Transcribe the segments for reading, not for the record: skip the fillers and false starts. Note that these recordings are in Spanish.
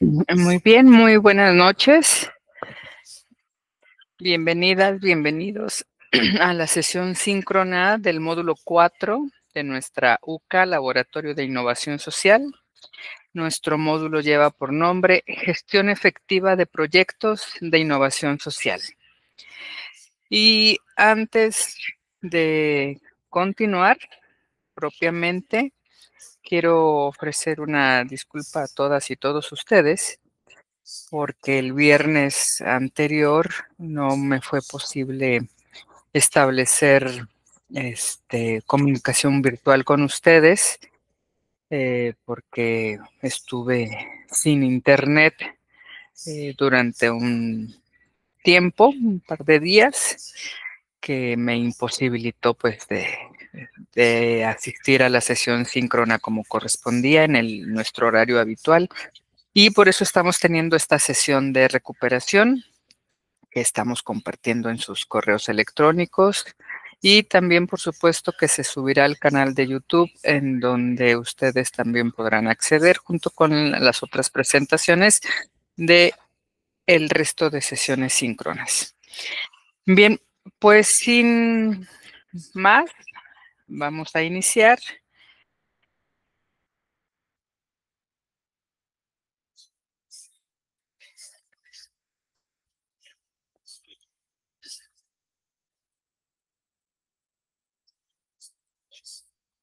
Muy bien, muy buenas noches. Bienvenidas, bienvenidos a la sesión síncrona del módulo 4 de nuestra UCA, Laboratorio de Innovación Social. Nuestro módulo lleva por nombre Gestión Efectiva de Proyectos de Innovación Social. Y antes de continuar propiamente, quiero ofrecer una disculpa a todas y todos ustedes, porque el viernes anterior no me fue posible establecer comunicación virtual con ustedes, porque estuve sin internet durante un tiempo, un par de días, que me imposibilitó pues de asistir a la sesión síncrona como correspondía en nuestro horario habitual. Y por eso estamos teniendo esta sesión de recuperación que estamos compartiendo en sus correos electrónicos, y también, por supuesto, que se subirá al canal de YouTube, en donde ustedes también podrán acceder junto con las otras presentaciones de el resto de sesiones síncronas. Bien, pues sin más, vamos a iniciar.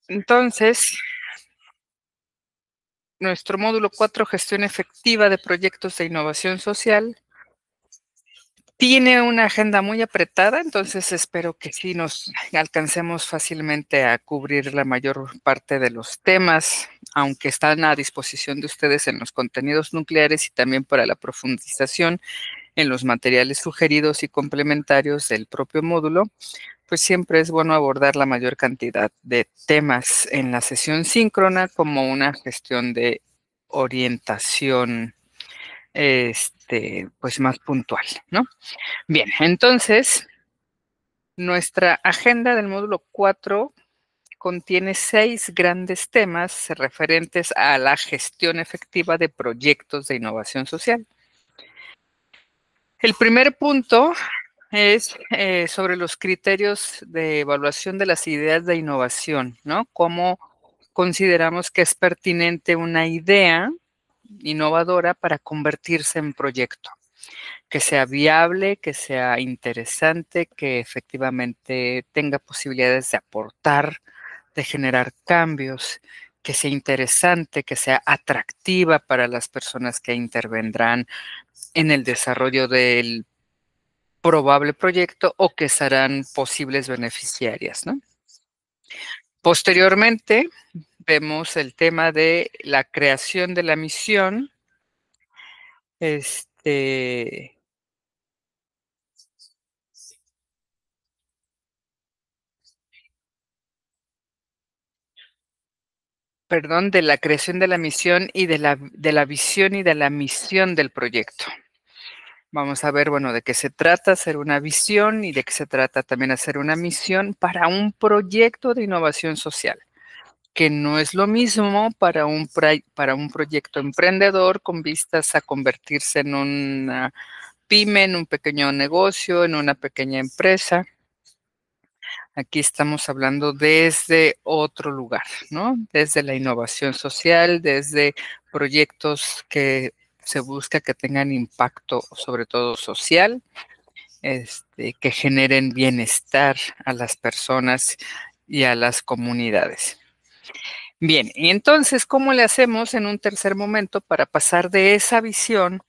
Entonces, nuestro módulo 4, Gestión Efectiva de Proyectos de Innovación Social, tiene una agenda muy apretada, entonces espero que sí nos alcancemos fácilmente a cubrir la mayor parte de los temas, aunque están a disposición de ustedes en los contenidos nucleares y también para la profundización en los materiales sugeridos y complementarios del propio módulo. Pues siempre es bueno abordar la mayor cantidad de temas en la sesión síncrona como una gestión de orientación pues más puntual, ¿no? Bien, entonces, nuestra agenda del módulo 4 contiene 6 grandes temas referentes a la gestión efectiva de proyectos de innovación social. El primer punto es sobre los criterios de evaluación de las ideas de innovación, ¿no? Cómo consideramos que es pertinente una idea innovadora para convertirse en proyecto, que sea viable, que sea interesante, que efectivamente tenga posibilidades de aportar, de generar cambios, que sea interesante, que sea atractiva para las personas que intervendrán en el desarrollo del probable proyecto o que serán posibles beneficiarias, ¿no? Posteriormente, vemos el tema de la creación de la misión, de la creación de la misión y de la visión y de la misión del proyecto. Vamos a ver, bueno, de qué se trata hacer una visión y de qué se trata también hacer una misión para un proyecto de innovación social, que no es lo mismo para un proyecto emprendedor con vistas a convertirse en una pyme, en un pequeño negocio, en una pequeña empresa. Aquí estamos hablando desde otro lugar, ¿no? Desde la innovación social, desde proyectos que se busca que tengan impacto, sobre todo social, que generen bienestar a las personas y a las comunidades. Bien, y entonces, ¿cómo le hacemos en un tercer momento para pasar de esa visión,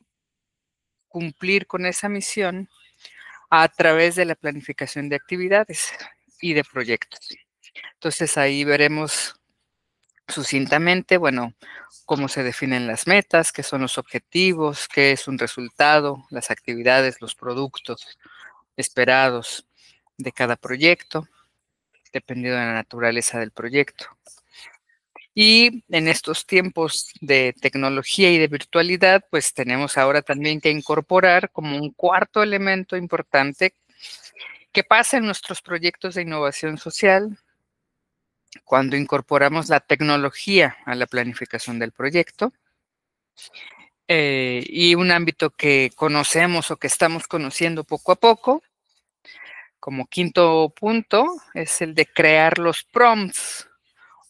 cumplir con esa misión, a través de la planificación de actividades y de proyectos? Entonces, ahí veremos sucintamente, bueno, cómo se definen las metas, qué son los objetivos, qué es un resultado, las actividades, los productos esperados de cada proyecto, dependiendo de la naturaleza del proyecto. Y en estos tiempos de tecnología y de virtualidad, pues tenemos ahora también que incorporar como un cuarto elemento importante que pasa en nuestros proyectos de innovación social cuando incorporamos la tecnología a la planificación del proyecto. y un ámbito que conocemos o que estamos conociendo poco a poco, como quinto punto, es el de crear los prompts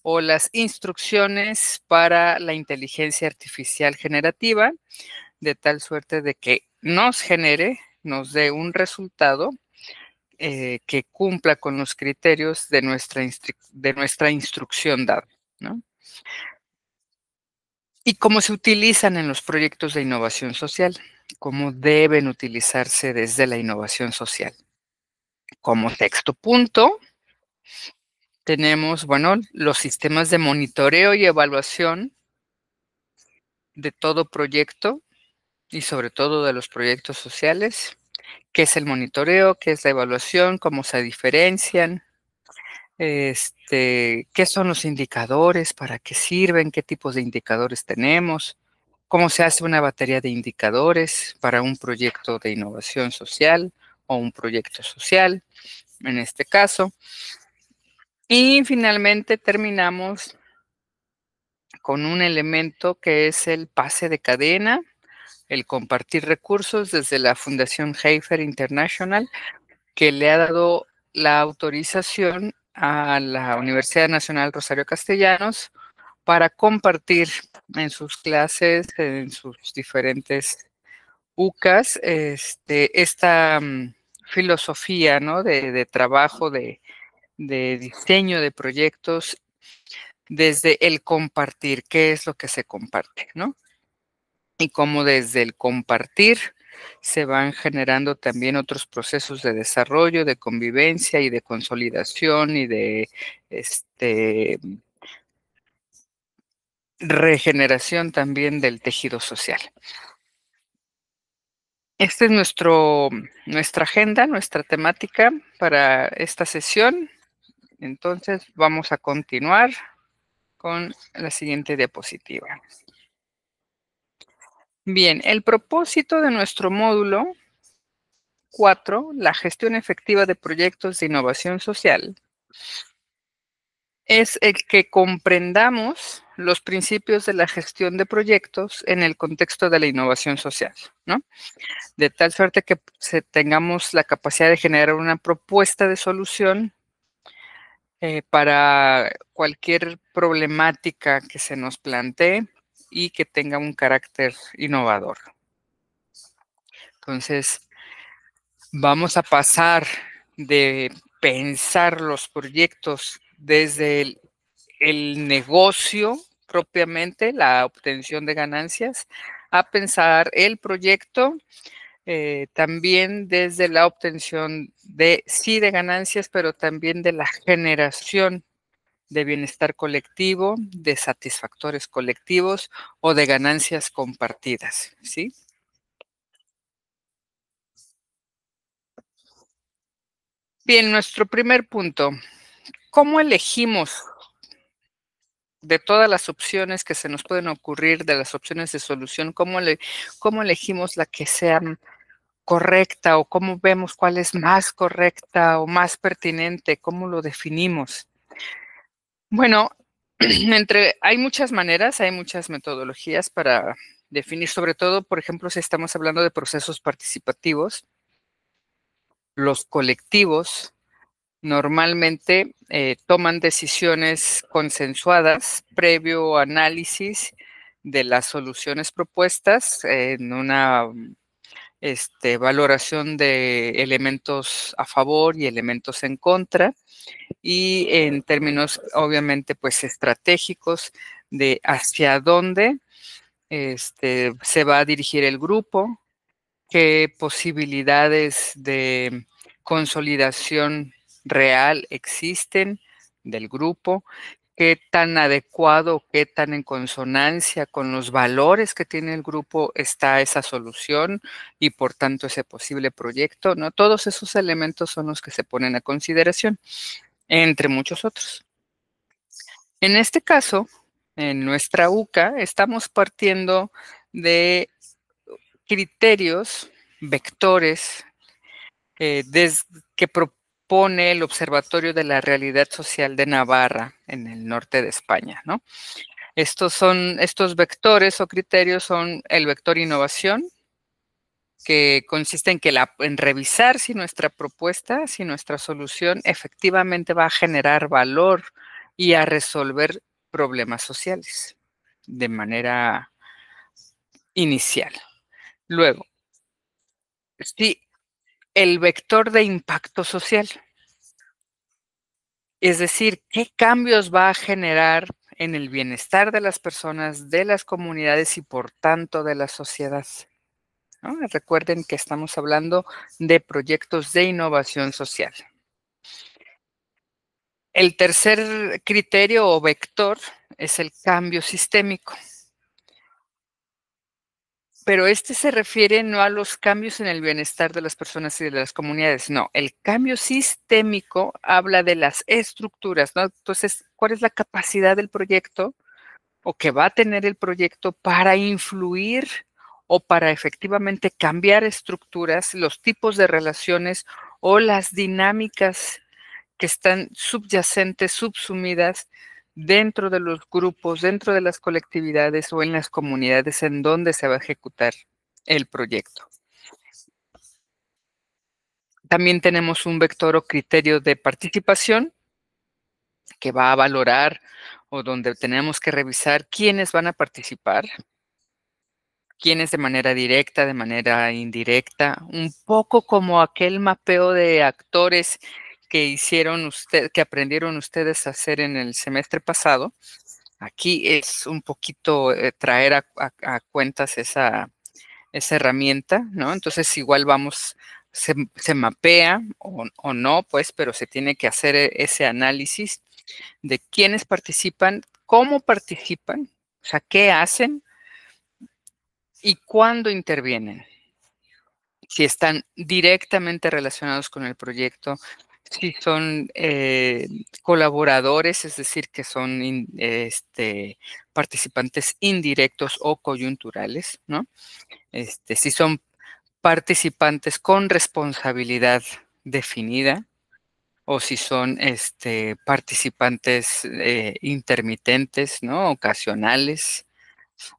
o las instrucciones para la inteligencia artificial generativa, de tal suerte de que nos dé un resultado que cumpla con los criterios de nuestra instrucción dada, ¿no? ¿Y cómo se utilizan en los proyectos de innovación social? ¿Cómo deben utilizarse desde la innovación social? Como sexto punto, tenemos, bueno, los sistemas de monitoreo y evaluación de todo proyecto y sobre todo de los proyectos sociales. ¿Qué es el monitoreo? ¿Qué es la evaluación? ¿Cómo se diferencian? ¿Qué son los indicadores? ¿Para qué sirven? ¿Qué tipos de indicadores tenemos? ¿Cómo se hace una batería de indicadores para un proyecto de innovación social o un proyecto social, en este caso? Y finalmente terminamos con un elemento que es el pase de cadena, el compartir recursos desde la Fundación Heifer International, que le ha dado la autorización a la Universidad Nacional Rosario Castellanos para compartir en sus clases, en sus diferentes UCAS, esta filosofía, ¿no? De trabajo, de diseño de proyectos desde el compartir, qué es lo que se comparte, ¿no? Y cómo desde el compartir se van generando también otros procesos de desarrollo, de convivencia y de consolidación y de regeneración también del tejido social. Esta es nuestra agenda, nuestra temática para esta sesión. Entonces, vamos a continuar con la siguiente diapositiva. Bien, el propósito de nuestro módulo 4, la gestión efectiva de proyectos de innovación social, es el que comprendamos los principios de la gestión de proyectos en el contexto de la innovación social, ¿no? De tal suerte que tengamos la capacidad de generar una propuesta de solución para cualquier problemática que se nos plantee y que tenga un carácter innovador. Entonces, vamos a pasar de pensar los proyectos desde el negocio propiamente, la obtención de ganancias, a pensar el proyecto también desde la obtención de ganancias, pero también de la generación de bienestar colectivo, de satisfactores colectivos o de ganancias compartidas, ¿sí? Bien, nuestro primer punto, ¿cómo elegimos de todas las opciones que se nos pueden ocurrir, de las opciones de solución, cómo elegimos la que sea correcta o cómo vemos cuál es más correcta o más pertinente, cómo lo definimos? Bueno, hay muchas maneras, hay muchas metodologías para definir, sobre todo, por ejemplo, si estamos hablando de procesos participativos, los colectivos normalmente toman decisiones consensuadas previo análisis de las soluciones propuestas en una valoración de elementos a favor y elementos en contra y en términos obviamente pues estratégicos de hacia dónde se va a dirigir el grupo, qué posibilidades de consolidación real existen del grupo, qué tan adecuado, qué tan en consonancia con los valores que tiene el grupo está esa solución y por tanto ese posible proyecto, ¿no? Todos esos elementos son los que se ponen a consideración, entre muchos otros. En este caso, en nuestra UCA, estamos partiendo de criterios, vectores, que propone el Observatorio de la Realidad Social de Navarra, en el norte de España, ¿no? Estos vectores o criterios son el vector innovación, que consiste en revisar si nuestra propuesta, si nuestra solución efectivamente va a generar valor y a resolver problemas sociales de manera inicial. Luego, sí, el vector de impacto social, es decir, qué cambios va a generar en el bienestar de las personas, de las comunidades y por tanto de la sociedad, ¿no? Recuerden que estamos hablando de proyectos de innovación social. El tercer criterio o vector es el cambio sistémico. Pero este se refiere no a los cambios en el bienestar de las personas y de las comunidades, no, el cambio sistémico habla de las estructuras, ¿no? Entonces, ¿cuál es la capacidad del proyecto o que va a tener el proyecto para influir o para efectivamente cambiar estructuras, los tipos de relaciones o las dinámicas que están subyacentes, subsumidas dentro de los grupos, dentro de las colectividades o en las comunidades en donde se va a ejecutar el proyecto? También tenemos un vector o criterio de participación que va a valorar o donde tenemos que revisar quiénes van a participar, quiénes de manera directa, de manera indirecta, un poco como aquel mapeo de actores que aprendieron ustedes a hacer en el semestre pasado. Aquí es un poquito traer a cuentas esa herramienta, ¿no? Entonces igual se mapea o no, pues, pero se tiene que hacer ese análisis de quiénes participan, cómo participan, o sea, qué hacen y cuándo intervienen. Si están directamente relacionados con el proyecto, si son colaboradores, es decir, que son participantes indirectos o coyunturales, ¿no? Si son participantes con responsabilidad definida o si son participantes intermitentes, ¿no? Ocasionales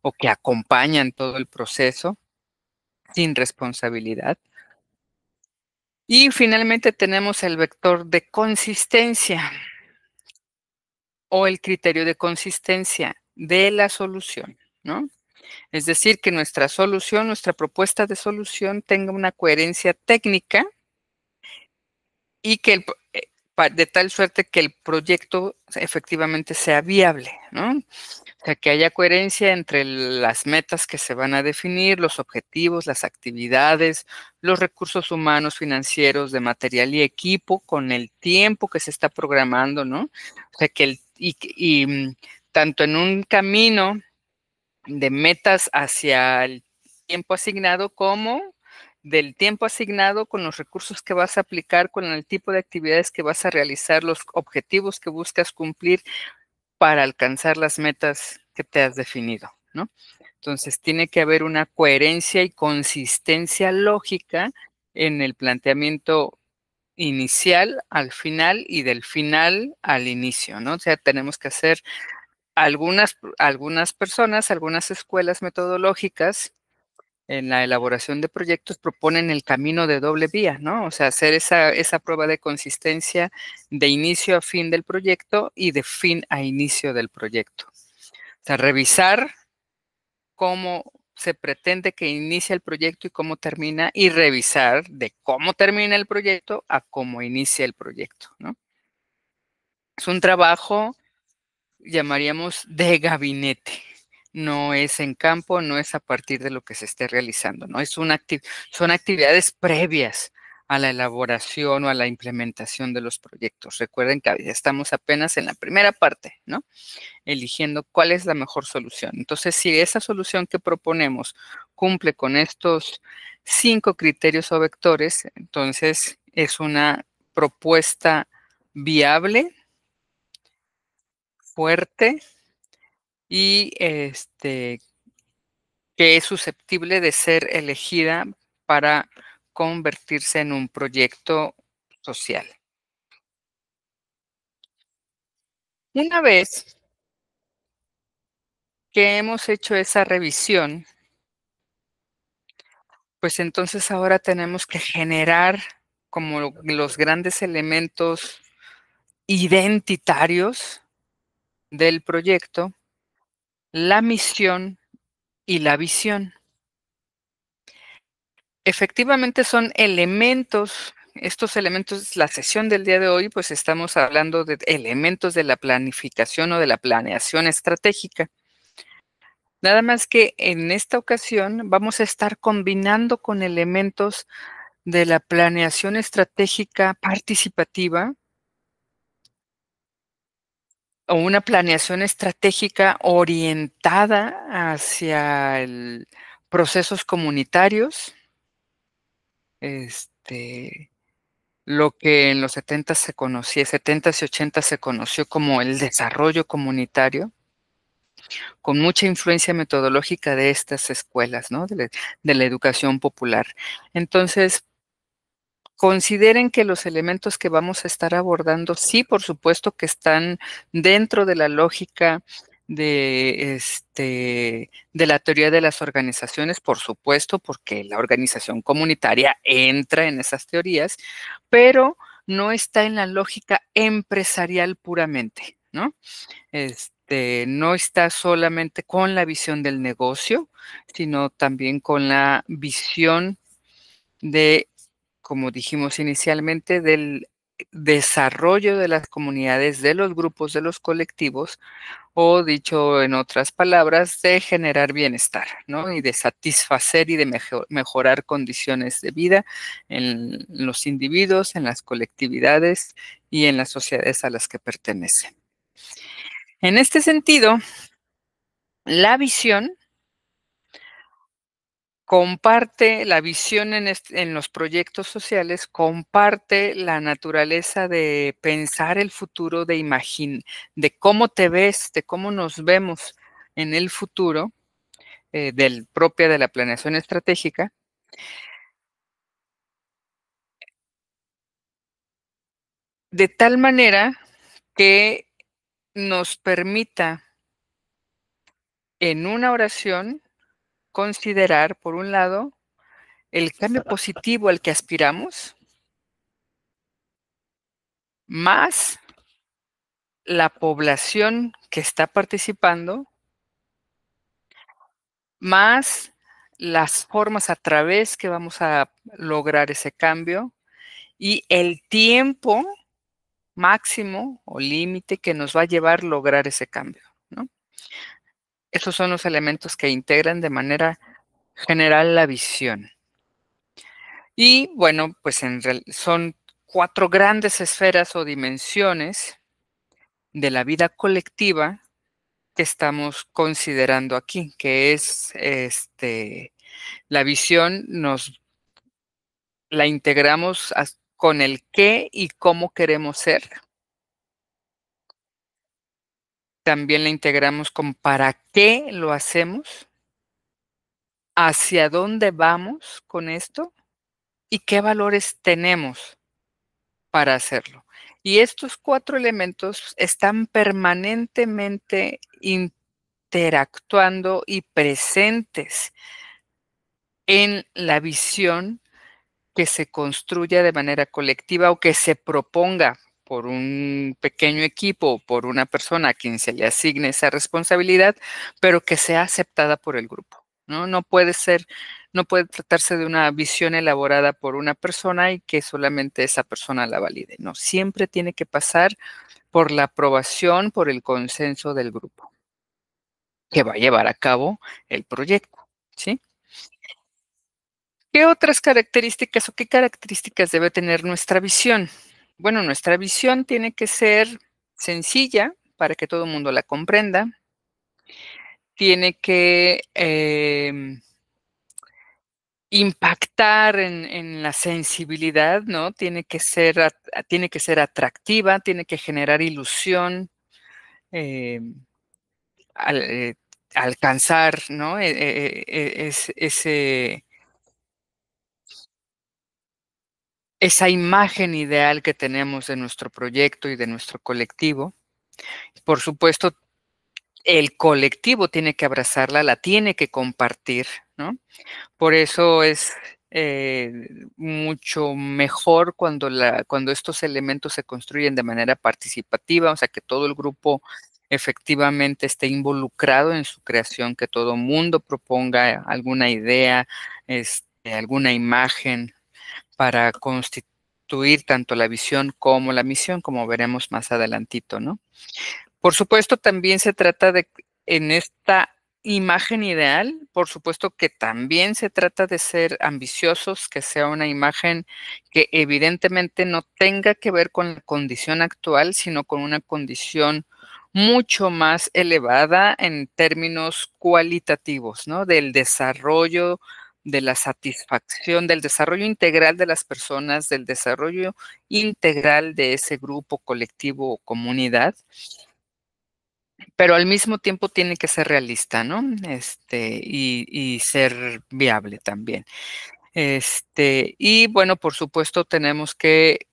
o que acompañan todo el proceso sin responsabilidad. Y finalmente tenemos el vector de consistencia o el criterio de consistencia de la solución, ¿no? Es decir, que nuestra solución, nuestra propuesta de solución tenga una coherencia técnica y que de tal suerte que el proyecto efectivamente sea viable, ¿no? O sea, que haya coherencia entre las metas que se van a definir, los objetivos, las actividades, los recursos humanos, financieros, de material y equipo, con el tiempo que se está programando, ¿no? O sea, tanto en un camino de metas hacia el tiempo asignado como del tiempo asignado con los recursos que vas a aplicar, con el tipo de actividades que vas a realizar, los objetivos que buscas cumplir para alcanzar las metas que te has definido, ¿no? Entonces, tiene que haber una coherencia y consistencia lógica en el planteamiento inicial al final y del final al inicio, ¿no? O sea, tenemos que hacer algunas personas, algunas escuelas metodológicas en la elaboración de proyectos proponen el camino de doble vía, ¿no? O sea, hacer esa prueba de consistencia de inicio a fin del proyecto y de fin a inicio del proyecto. O sea, revisar cómo se pretende que inicie el proyecto y cómo termina, y revisar de cómo termina el proyecto a cómo inicia el proyecto, ¿no? Es un trabajo, llamaríamos, de gabinete. No es en campo, no es a partir de lo que se esté realizando, ¿no? Son actividades previas a la elaboración o a la implementación de los proyectos. Recuerden que estamos apenas en la primera parte, ¿no? Eligiendo cuál es la mejor solución. Entonces, si esa solución que proponemos cumple con estos 5 criterios o vectores, entonces es una propuesta viable, fuerte y que es susceptible de ser elegida para convertirse en un proyecto social. Una vez que hemos hecho esa revisión, pues entonces ahora tenemos que generar como los grandes elementos identitarios del proyecto, la misión y la visión. Efectivamente son elementos, estos elementos, la sesión del día de hoy, pues estamos hablando de elementos de la planificación o de la planeación estratégica. Nada más que en esta ocasión vamos a estar combinando con elementos de la planeación estratégica participativa o una planeación estratégica orientada hacia procesos comunitarios, este, lo que en los 70 se conocía, 70s y 80s se conoció como el desarrollo comunitario, con mucha influencia metodológica de estas escuelas, ¿no? De la educación popular. Entonces, consideren que los elementos que vamos a estar abordando, sí, por supuesto que están dentro de la lógica de la teoría de las organizaciones, por supuesto, porque la organización comunitaria entra en esas teorías, pero no está en la lógica empresarial puramente, ¿no? No está solamente con la visión del negocio, sino también con la visión de, como dijimos inicialmente, del desarrollo de las comunidades, de los grupos, de los colectivos, o dicho en otras palabras, de generar bienestar, ¿no? Y de satisfacer y de mejorar condiciones de vida en los individuos, en las colectividades y en las sociedades a las que pertenecen. En este sentido, la visión comparte la visión en los proyectos sociales, comparte la naturaleza de pensar el futuro, de cómo te ves, de cómo nos vemos en el futuro, propia de la planeación estratégica, de tal manera que nos permita en una oración considerar, por un lado, el cambio positivo al que aspiramos, más la población que está participando, más las formas a través que vamos a lograr ese cambio y el tiempo máximo o límite que nos va a llevar lograr ese cambio, ¿no? Esos son los elementos que integran de manera general la visión. Y bueno, pues son 4 grandes esferas o dimensiones de la vida colectiva que estamos considerando aquí, que es la visión la integramos con el qué y cómo queremos ser. También la integramos con para qué lo hacemos, hacia dónde vamos con esto y qué valores tenemos para hacerlo. Y estos 4 elementos están permanentemente interactuando y presentes en la visión que se construya de manera colectiva o que se proponga por un pequeño equipo o por una persona a quien se le asigne esa responsabilidad, pero que sea aceptada por el grupo, ¿no? No puede tratarse de una visión elaborada por una persona y que solamente esa persona la valide, no, siempre tiene que pasar por la aprobación, por el consenso del grupo que va a llevar a cabo el proyecto, ¿sí? ¿Qué otras características o qué características debe tener nuestra visión? Bueno, nuestra visión tiene que ser sencilla para que todo el mundo la comprenda. Tiene que impactar en la sensibilidad, ¿no? Tiene que ser atractiva, tiene que generar ilusión, em, al, alcanzar, ¿no? Esa imagen ideal que tenemos de nuestro proyecto y de nuestro colectivo. Por supuesto, el colectivo tiene que abrazarla, la tiene que compartir, ¿no? Por eso es, mucho mejor cuando estos elementos se construyen de manera participativa, o sea, que todo el grupo efectivamente esté involucrado en su creación, que todo mundo proponga alguna idea, alguna imagen para constituir tanto la visión como la misión, como veremos más adelantito, ¿no? Por supuesto, también se trata de, en esta imagen ideal, por supuesto que también se trata de ser ambiciosos, que sea una imagen que evidentemente no tenga que ver con la condición actual, sino con una condición mucho más elevada en términos cualitativos, ¿no? Del desarrollo, de la satisfacción, del desarrollo integral de las personas, del desarrollo integral de ese grupo, colectivo o comunidad, pero al mismo tiempo tiene que ser realista, ¿no? Y ser viable también. Y bueno, por supuesto, tenemos que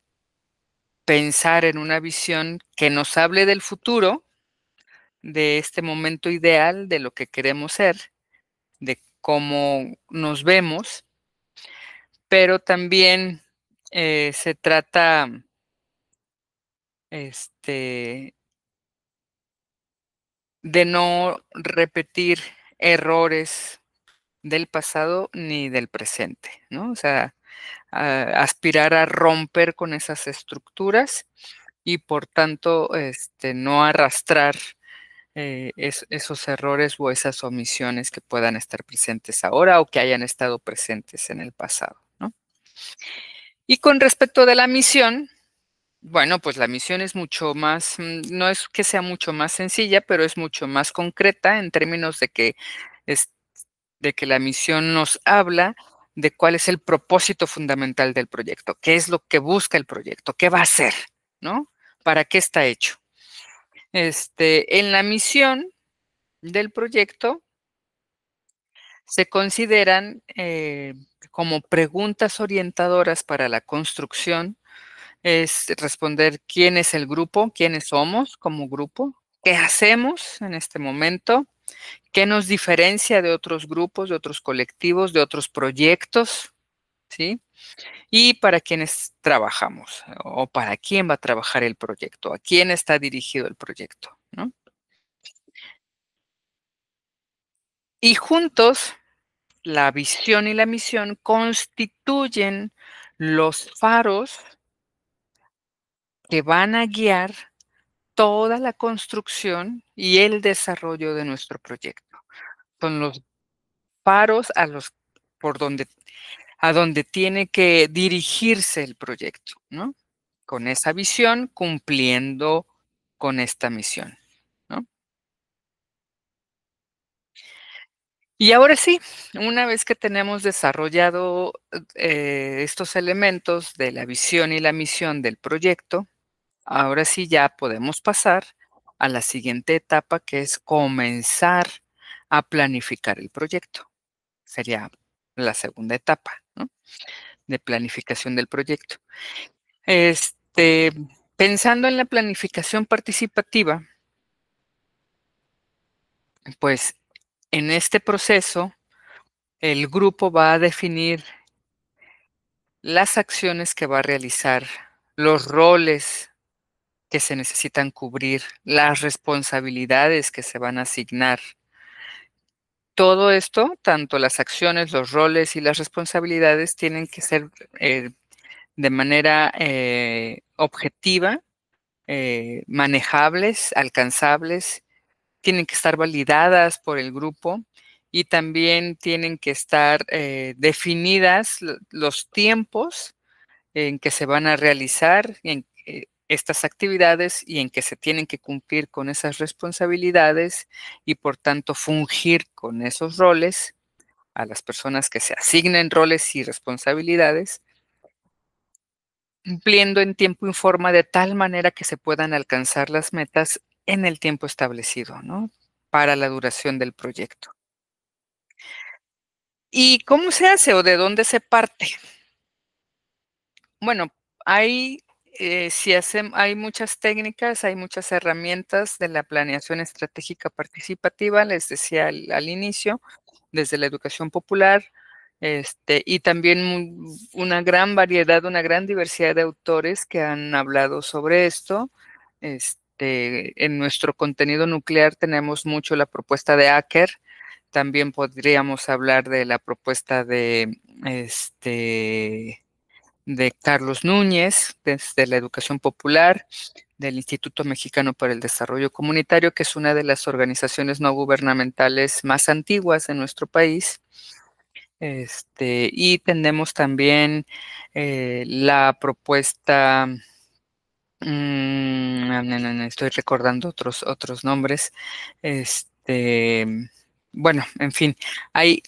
pensar en una visión que nos hable del futuro, de este momento ideal, de lo que queremos ser, de cómo nos vemos, pero también, se trata, este, de no repetir errores del pasado ni del presente, ¿no? O sea, aspirar a romper con esas estructuras y, por tanto, no arrastrar, esos errores o esas omisiones que puedan estar presentes ahora o que hayan estado presentes en el pasado, ¿no? Y con respecto de la misión, bueno, pues la misión es mucho más, no es que sea mucho más sencilla, pero es mucho más concreta en términos es de que la misión nos habla de cuál es el propósito fundamental del proyecto, qué es lo que busca el proyecto, qué va a hacer, ¿no? ¿Para qué está hecho? En la misión del proyecto se consideran, como preguntas orientadoras para la construcción, es responder quién es el grupo, quiénes somos como grupo, qué hacemos en este momento, qué nos diferencia de otros grupos, de otros colectivos, de otros proyectos, ¿sí? Y para quiénes trabajamos o para quién va a trabajar el proyecto, a quién está dirigido el proyecto, ¿no? Y juntos, la visión y la misión constituyen los faros que van a guiar toda la construcción y el desarrollo de nuestro proyecto. Son los faros por donde a donde tiene que dirigirse el proyecto, ¿no? Con esa visión, cumpliendo con esta misión, ¿no? Y ahora sí, una vez que tenemos desarrollado, estos elementos de la visión y la misión del proyecto, ahora sí ya podemos pasar a la siguiente etapa, que es comenzar a planificar el proyecto. Sería la segunda etapa, ¿no? De planificación del proyecto. Este, Pensando en la planificación participativa, pues en este proceso el grupo va a definir las acciones que va a realizar, los roles que se necesitan cubrir, las responsabilidades que se van a asignar. Todo esto, tanto las acciones, los roles y las responsabilidades, tienen que ser, de manera objetiva, manejables, alcanzables, tienen que estar validadas por el grupo y también tienen que estar definidas los tiempos en que se van a realizar estas actividades y en que se tienen que cumplir con esas responsabilidades y, por tanto, fungir con esos roles a las personas que se asignen roles y responsabilidades, cumpliendo en tiempo y forma de tal manera que se puedan alcanzar las metas en el tiempo establecido, ¿no? Para la duración del proyecto. ¿Y cómo se hace o de dónde se parte? Bueno, hay si hay muchas técnicas, hay muchas herramientas de la planeación estratégica participativa, les decía al inicio, desde la educación popular, y también una gran variedad, una gran diversidad de autores que han hablado sobre esto. En nuestro contenido nuclear tenemos mucho la propuesta de Acker. También podríamos hablar de la propuesta de Carlos Núñez, desde la educación popular, del Instituto Mexicano para el Desarrollo Comunitario, que es una de las organizaciones no gubernamentales más antiguas de nuestro país. Y tenemos también la propuesta, estoy recordando otros nombres. Bueno, en fin, hay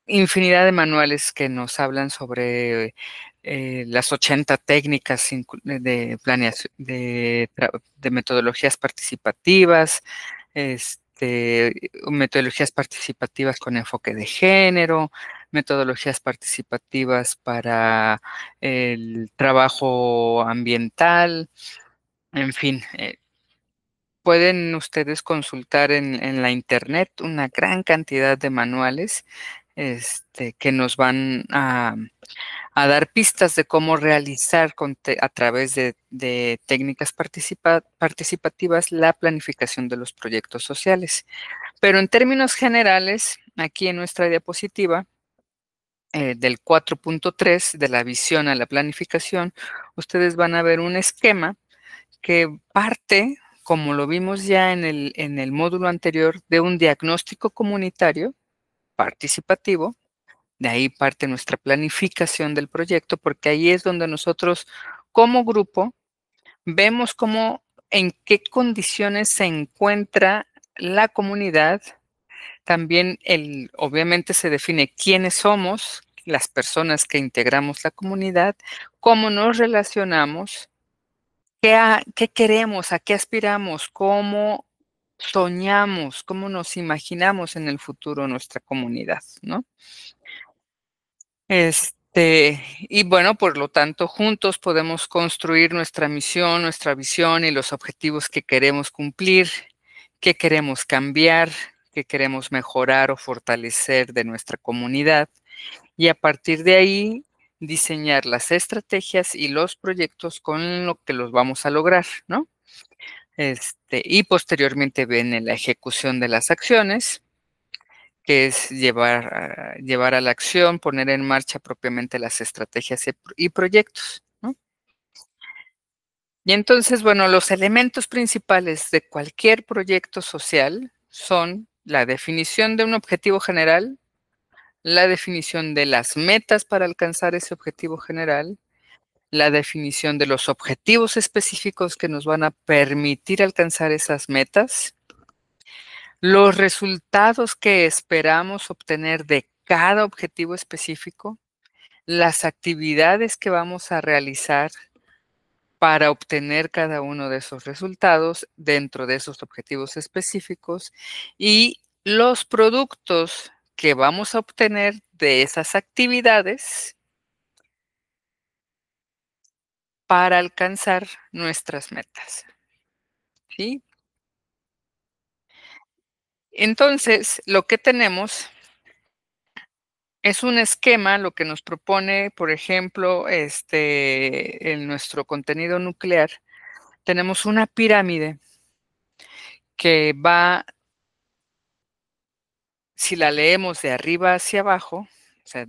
infinidad de manuales que nos hablan sobre las 80 técnicas de planeación, de metodologías participativas, metodologías participativas con enfoque de género, metodologías participativas para el trabajo ambiental, en fin. Pueden ustedes consultar en la internet una gran cantidad de manuales que nos van a dar pistas de cómo realizar a través de técnicas participativas la planificación de los proyectos sociales. Pero en términos generales, aquí en nuestra diapositiva, del 4.3, de la visión a la planificación, ustedes van a ver un esquema que parte, como lo vimos ya en el módulo anterior, de un diagnóstico comunitario participativo. De ahí parte nuestra planificación del proyecto, porque ahí es donde nosotros, como grupo, vemos en qué condiciones se encuentra la comunidad. También obviamente se define quiénes somos, las personas que integramos la comunidad, cómo nos relacionamos, qué queremos, a qué aspiramos, cómo soñamos, cómo nos imaginamos en el futuro nuestra comunidad, ¿no? Y bueno, por lo tanto, juntos podemos construir nuestra misión, nuestra visión y los objetivos que queremos cumplir, qué queremos cambiar, qué queremos mejorar o fortalecer de nuestra comunidad. Y a partir de ahí, diseñar las estrategias y los proyectos con lo que los vamos a lograr, ¿no? Y posteriormente viene la ejecución de las acciones, que es llevar a la acción, poner en marcha propiamente las estrategias y proyectos, ¿no? Y entonces, bueno, los elementos principales de cualquier proyecto social son la definición de un objetivo general, la definición de las metas para alcanzar ese objetivo general, la definición de los objetivos específicos que nos van a permitir alcanzar esas metas, los resultados que esperamos obtener de cada objetivo específico, las actividades que vamos a realizar para obtener cada uno de esos resultados dentro de esos objetivos específicos y los productos que vamos a obtener de esas actividades para alcanzar nuestras metas, ¿sí? Entonces, lo que tenemos es un esquema, lo que nos propone, por ejemplo, en nuestro contenido nuclear, tenemos una pirámide que va, si la leemos de arriba hacia abajo, o sea,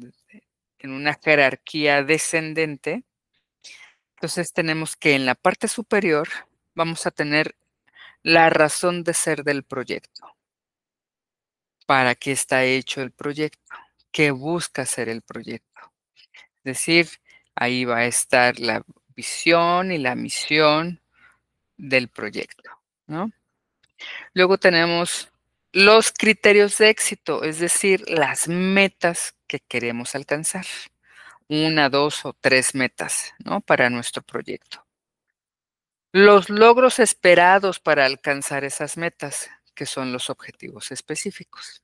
en una jerarquía descendente, entonces tenemos que en la parte superior vamos a tener la razón de ser del proyecto. ¿Para qué está hecho el proyecto? ¿Qué busca hacer el proyecto? Es decir, ahí va a estar la visión y la misión del proyecto, ¿no? Luego tenemos los criterios de éxito, es decir, las metas que queremos alcanzar. 1, 2 o 3 metas, ¿no? Para nuestro proyecto. Los logros esperados para alcanzar esas metas, que son los objetivos específicos.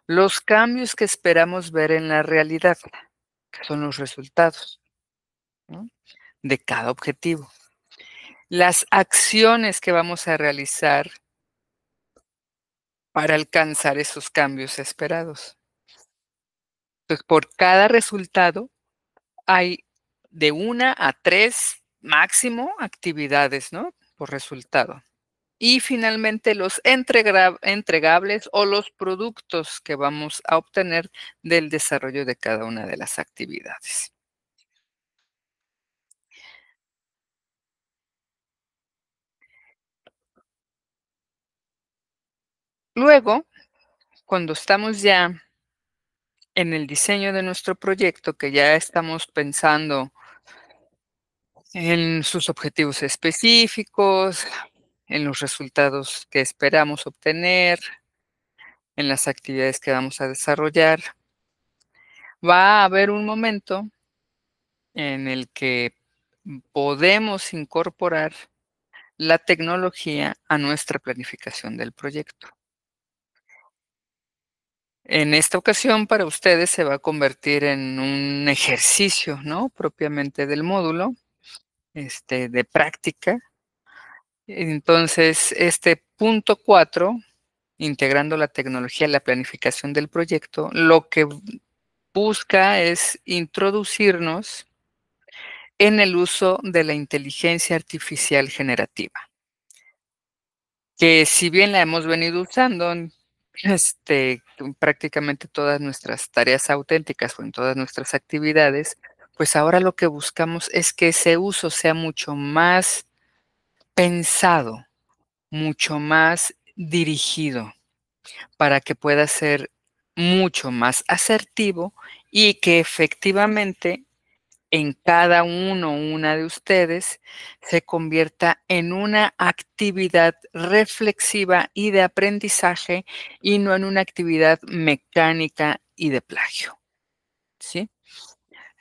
Los cambios que esperamos ver en la realidad, que son los resultados, ¿no? de cada objetivo. Las acciones que vamos a realizar para alcanzar esos cambios esperados. Entonces, por cada resultado hay de 1 a 3 máximo actividades, ¿no? Por resultado. Y finalmente los entregables o los productos que vamos a obtener del desarrollo de cada una de las actividades. Luego, cuando estamos ya en el diseño de nuestro proyecto, que ya estamos pensando en sus objetivos específicos, en los resultados que esperamos obtener, en las actividades que vamos a desarrollar, va a haber un momento en el que podemos incorporar la tecnología a nuestra planificación del proyecto. En esta ocasión, para ustedes se va a convertir en un ejercicio, ¿no? Propiamente del módulo, de práctica. Entonces, este punto 4, integrando la tecnología en la planificación del proyecto, lo que busca es introducirnos en el uso de la inteligencia artificial generativa, que si bien la hemos venido usando en prácticamente todas nuestras tareas auténticas o en todas nuestras actividades, pues ahora lo que buscamos es que ese uso sea mucho más pensado, mucho más dirigido, para que pueda ser mucho más asertivo y que efectivamente en cada uno o una de ustedes se convierta en una actividad reflexiva y de aprendizaje y no en una actividad mecánica y de plagio, ¿sí?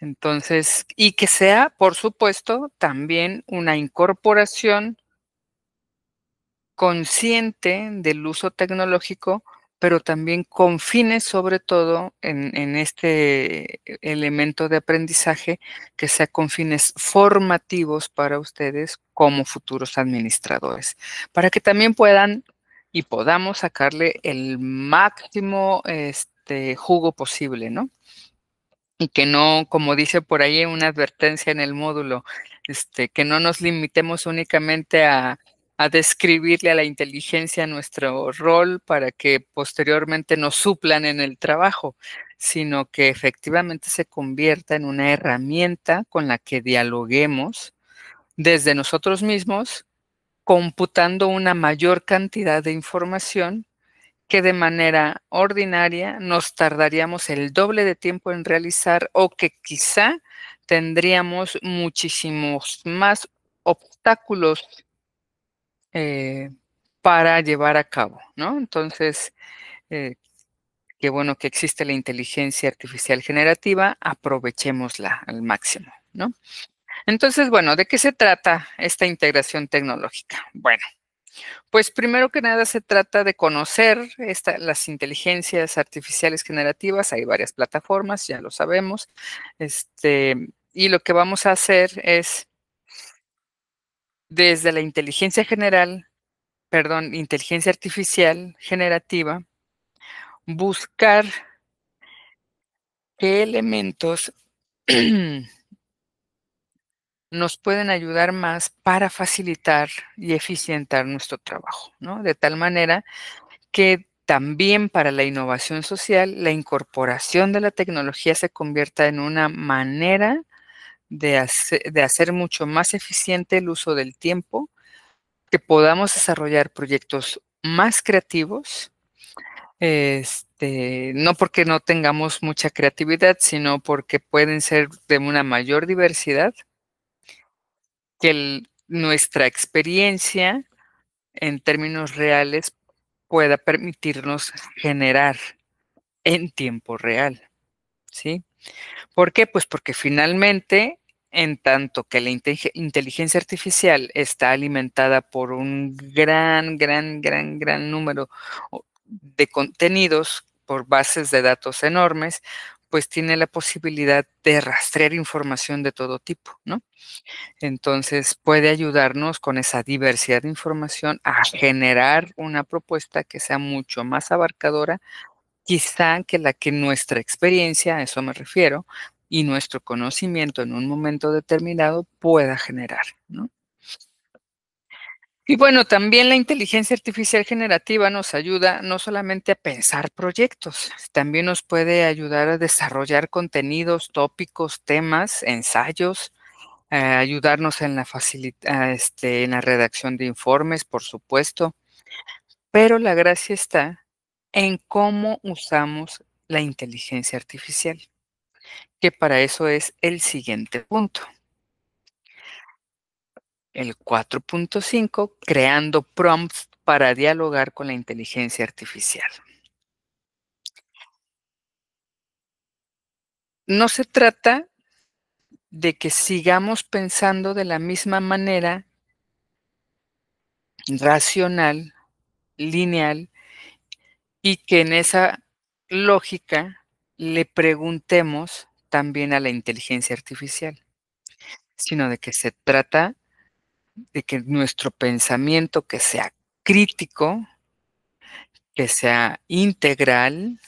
Entonces, y que sea, por supuesto, también una incorporación consciente del uso tecnológico, pero también con fines, sobre todo, en este elemento de aprendizaje, que sea con fines formativos para ustedes como futuros administradores, para que también puedan y podamos sacarle el máximo, jugo posible, ¿no? Y que no, como dice por ahí una advertencia en el módulo, que no nos limitemos únicamente a describirle a la inteligencia nuestro rol para que posteriormente nos suplan en el trabajo, sino que efectivamente se convierta en una herramienta con la que dialoguemos desde nosotros mismos, computando una mayor cantidad de información que de manera ordinaria nos tardaríamos el doble de tiempo en realizar o que quizá tendríamos muchísimos más obstáculos eh, para llevar a cabo, ¿no? Entonces, eh, qué bueno que existe la inteligencia artificial generativa, aprovechémosla al máximo, ¿no? Entonces, bueno, ¿de qué se trata esta integración tecnológica? Bueno, pues primero que nada se trata de conocer las inteligencias artificiales generativas. Hay varias plataformas, ya lo sabemos. Y lo que vamos a hacer es, desde la inteligencia artificial generativa, buscar qué elementos nos pueden ayudar más para facilitar y eficientar nuestro trabajo, ¿no? De tal manera que también para la innovación social, la incorporación de la tecnología se convierta en una manera de hacer mucho más eficiente el uso del tiempo, que podamos desarrollar proyectos más creativos, no porque no tengamos mucha creatividad, sino porque pueden ser de una mayor diversidad, que nuestra experiencia en términos reales pueda permitirnos generar en tiempo real, ¿sí? ¿Por qué? Pues porque finalmente, en tanto que la inteligencia artificial está alimentada por un gran número de contenidos, por bases de datos enormes, pues tiene la posibilidad de rastrear información de todo tipo, ¿no? Entonces, puede ayudarnos con esa diversidad de información a generar una propuesta que sea mucho más abarcadora, quizá que la que nuestra experiencia, a eso me refiero, y nuestro conocimiento en un momento determinado pueda generar, ¿no? Y bueno, también la inteligencia artificial generativa nos ayuda no solamente a pensar proyectos, también nos puede ayudar a desarrollar contenidos, tópicos, temas, ensayos, ayudarnos en la en la redacción de informes, por supuesto, pero la gracia está en cómo usamos la inteligencia artificial, que para eso es el siguiente punto. El 4.5, creando prompts para dialogar con la inteligencia artificial. No se trata de que sigamos pensando de la misma manera racional, lineal, y que en esa lógica le preguntemos también a la inteligencia artificial, sino de que se trata de que nuestro pensamiento que sea crítico, que sea integral,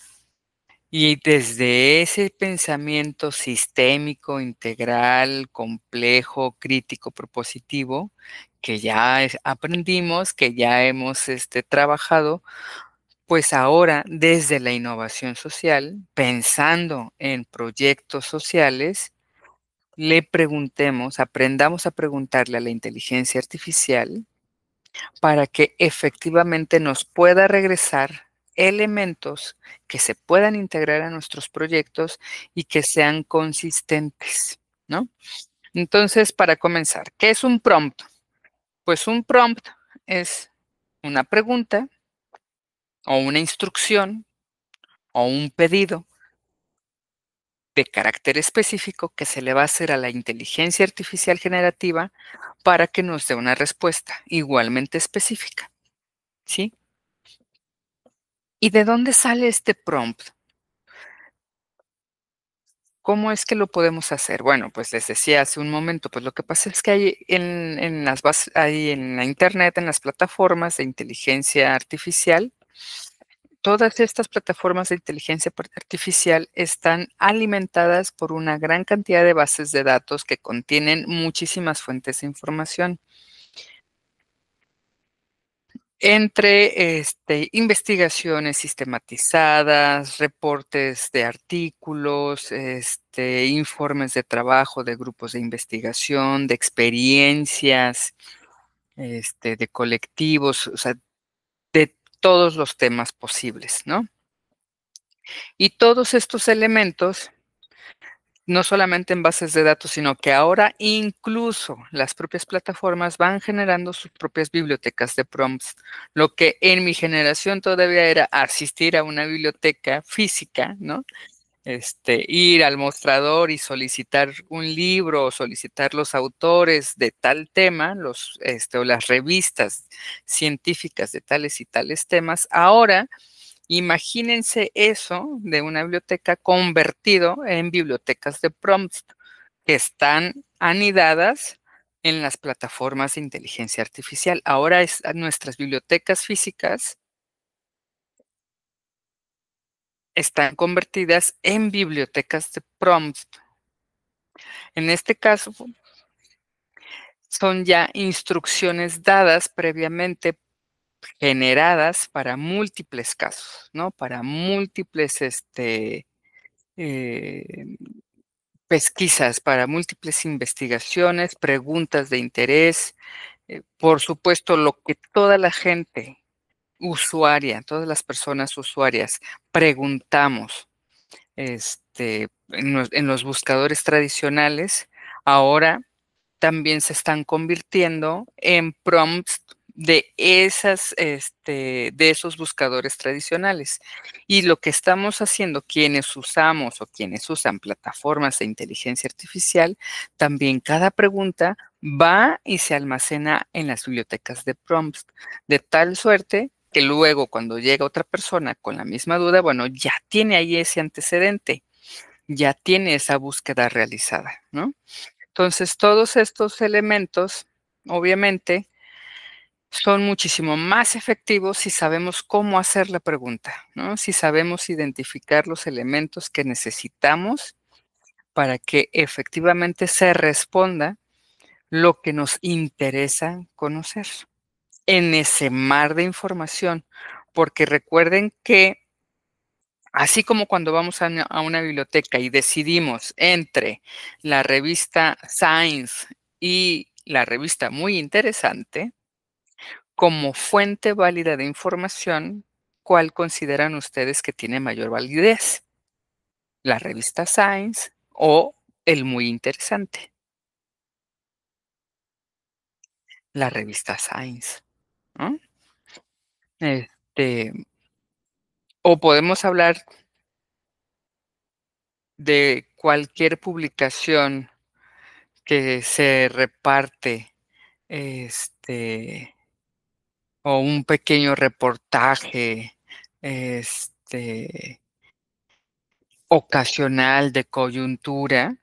y desde ese pensamiento sistémico, integral, complejo, crítico, propositivo, que ya aprendimos, que ya hemos trabajado, pues ahora desde la innovación social, pensando en proyectos sociales, le preguntemos, aprendamos a preguntarle a la inteligencia artificial para que efectivamente nos pueda regresar elementos que se puedan integrar a nuestros proyectos y que sean consistentes, ¿no? Entonces, para comenzar, ¿qué es un prompt? Pues un prompt es una pregunta o una instrucción o un pedido de carácter específico que se le va a hacer a la inteligencia artificial generativa para que nos dé una respuesta igualmente específica, ¿sí? ¿Y de dónde sale este prompt? ¿Cómo es que lo podemos hacer? Bueno, pues les decía hace un momento, pues lo que pasa es que hay en las bases, hay en la Internet, en las plataformas de inteligencia artificial, todas estas plataformas de inteligencia artificial están alimentadas por una gran cantidad de bases de datos que contienen muchísimas fuentes de información. Entre, investigaciones sistematizadas, reportes de artículos, informes de trabajo de grupos de investigación, de experiencias, de colectivos, o sea, de todos los temas posibles, ¿no? Y todos estos elementos, no solamente en bases de datos, sino que ahora incluso las propias plataformas van generando sus propias bibliotecas de prompts, lo que en mi generación todavía era asistir a una biblioteca física, ¿no? Ir al mostrador y solicitar un libro o solicitar los autores de tal tema, o las revistas científicas de tales y tales temas. Ahora, imagínense eso de una biblioteca convertido en bibliotecas de prompts que están anidadas en las plataformas de inteligencia artificial. Ahora nuestras bibliotecas físicas están convertidas en bibliotecas de prompts. En este caso, son ya instrucciones dadas previamente, generadas para múltiples casos, ¿no? Para múltiples, eh, pesquisas, para múltiples investigaciones, preguntas de interés, por supuesto, lo que toda la gente usuaria, todas las personas usuarias preguntamos, en los buscadores tradicionales, ahora también se están convirtiendo en prompts de esos buscadores tradicionales. Y lo que estamos haciendo, quienes usamos o quienes usan plataformas de inteligencia artificial, también cada pregunta va y se almacena en las bibliotecas de prompts, de tal suerte que luego cuando llega otra persona con la misma duda, bueno, ya tiene ahí ese antecedente. ya tiene esa búsqueda realizada, ¿no? Entonces, todos estos elementos, obviamente, son muchísimo más efectivos si sabemos cómo hacer la pregunta, ¿no? Si sabemos identificar los elementos que necesitamos para que efectivamente se responda lo que nos interesa conocer en ese mar de información, porque recuerden que así como cuando vamos a una biblioteca y decidimos entre la revista Science y la revista Muy Interesante, como fuente válida de información, ¿cuál consideran ustedes que tiene mayor validez? ¿La revista Science o el Muy Interesante? La revista Science, ¿no? Este, o podemos hablar de cualquier publicación que se reparte, este, o un pequeño reportaje, este, ocasional de coyuntura,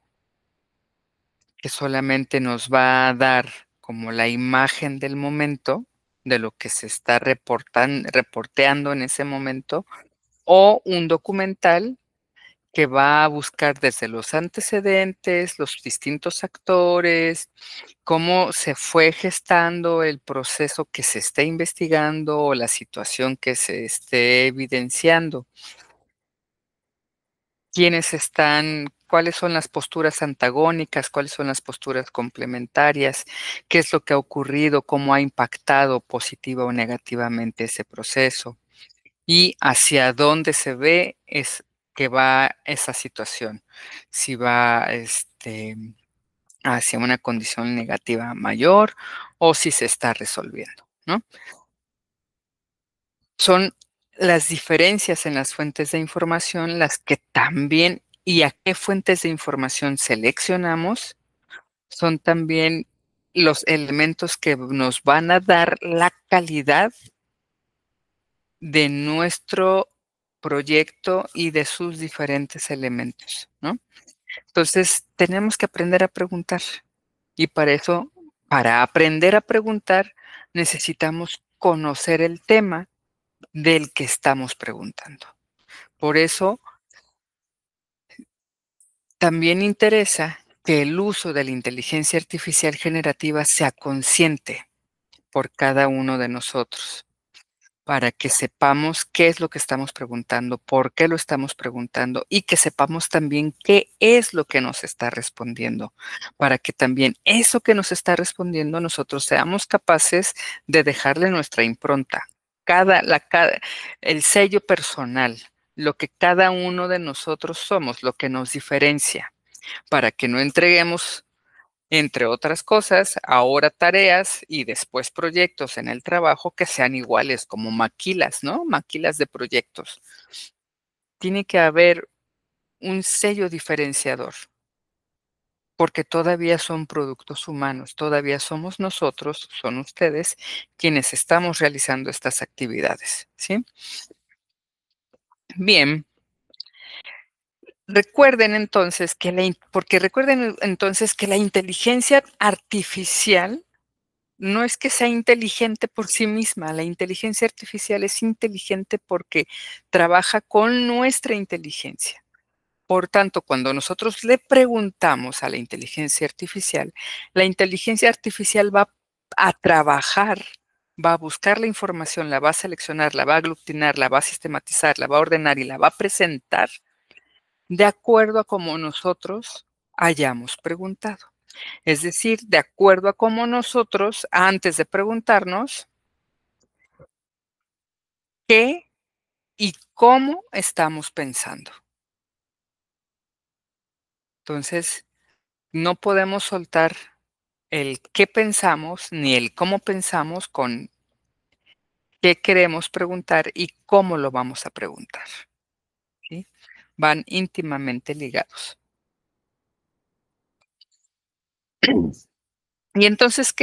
que solamente nos va a dar como la imagen del momento, de lo que se está reporteando en ese momento, o un documental que va a buscar desde los antecedentes, los distintos actores, cómo se fue gestando el proceso que se esté investigando o la situación que se esté evidenciando. Quiénes están, cuáles son las posturas antagónicas, cuáles son las posturas complementarias, qué es lo que ha ocurrido, cómo ha impactado positiva o negativamente ese proceso y hacia dónde se ve es que va esa situación. Si va, hacia una condición negativa mayor o si se está resolviendo, ¿no? Son las diferencias en las fuentes de información las que también y a qué fuentes de información seleccionamos, son también los elementos que nos van a dar la calidad de nuestro proyecto y de sus diferentes elementos, ¿no? Entonces, tenemos que aprender a preguntar y para eso, para aprender a preguntar, necesitamos conocer el tema del que estamos preguntando. Por eso, también interesa que el uso de la inteligencia artificial generativa sea consciente por cada uno de nosotros. Para que sepamos qué es lo que estamos preguntando, por qué lo estamos preguntando y que sepamos también qué es lo que nos está respondiendo, para que también eso que nos está respondiendo nosotros seamos capaces de dejarle nuestra impronta, el sello personal, lo que cada uno de nosotros somos, lo que nos diferencia, para que no entreguemos entre otras cosas, ahora tareas y después proyectos en el trabajo que sean iguales, como maquilas, ¿no? Maquilas de proyectos. Tiene que haber un sello diferenciador, porque todavía son productos humanos, todavía somos nosotros, son ustedes quienes estamos realizando estas actividades, ¿sí? Bien, recuerden entonces que la inteligencia artificial no es que sea inteligente por sí misma, la inteligencia artificial es inteligente porque trabaja con nuestra inteligencia. Por tanto, cuando nosotros le preguntamos a la inteligencia artificial va a trabajar, va a buscar la información, la va a seleccionar, la va a aglutinar, la va a sistematizar, la va a ordenar y la va a presentar de acuerdo a como nosotros hayamos preguntado. Es decir, de acuerdo a cómo nosotros, antes de preguntarnos qué y cómo estamos pensando. Entonces, no podemos soltar el qué pensamos ni el cómo pensamos con qué queremos preguntar y cómo lo vamos a preguntar, ¿sí? Van íntimamente ligados. Y entonces,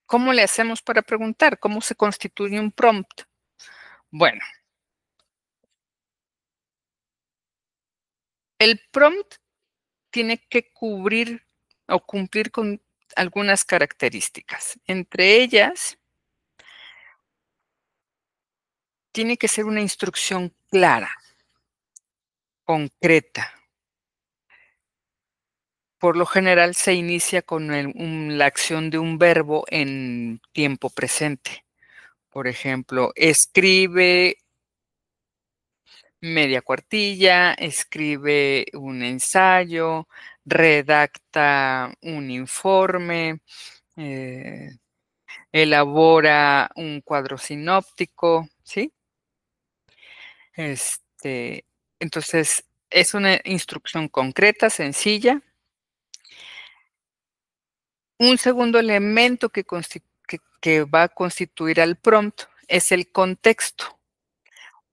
¿cómo le hacemos para preguntar? ¿Cómo se constituye un prompt? Bueno, El prompt tiene que cubrir o cumplir con algunas características. Entre ellas, tiene que ser una instrucción clara, concreta. Por lo general se inicia con la acción de un verbo en tiempo presente. Por ejemplo, escribe media cuartilla, escribe un ensayo, redacta un informe, eh, elabora un cuadro sinóptico, ¿sí? Este, entonces, es una instrucción concreta, sencilla. Un segundo elemento que va a constituir al prompt es el contexto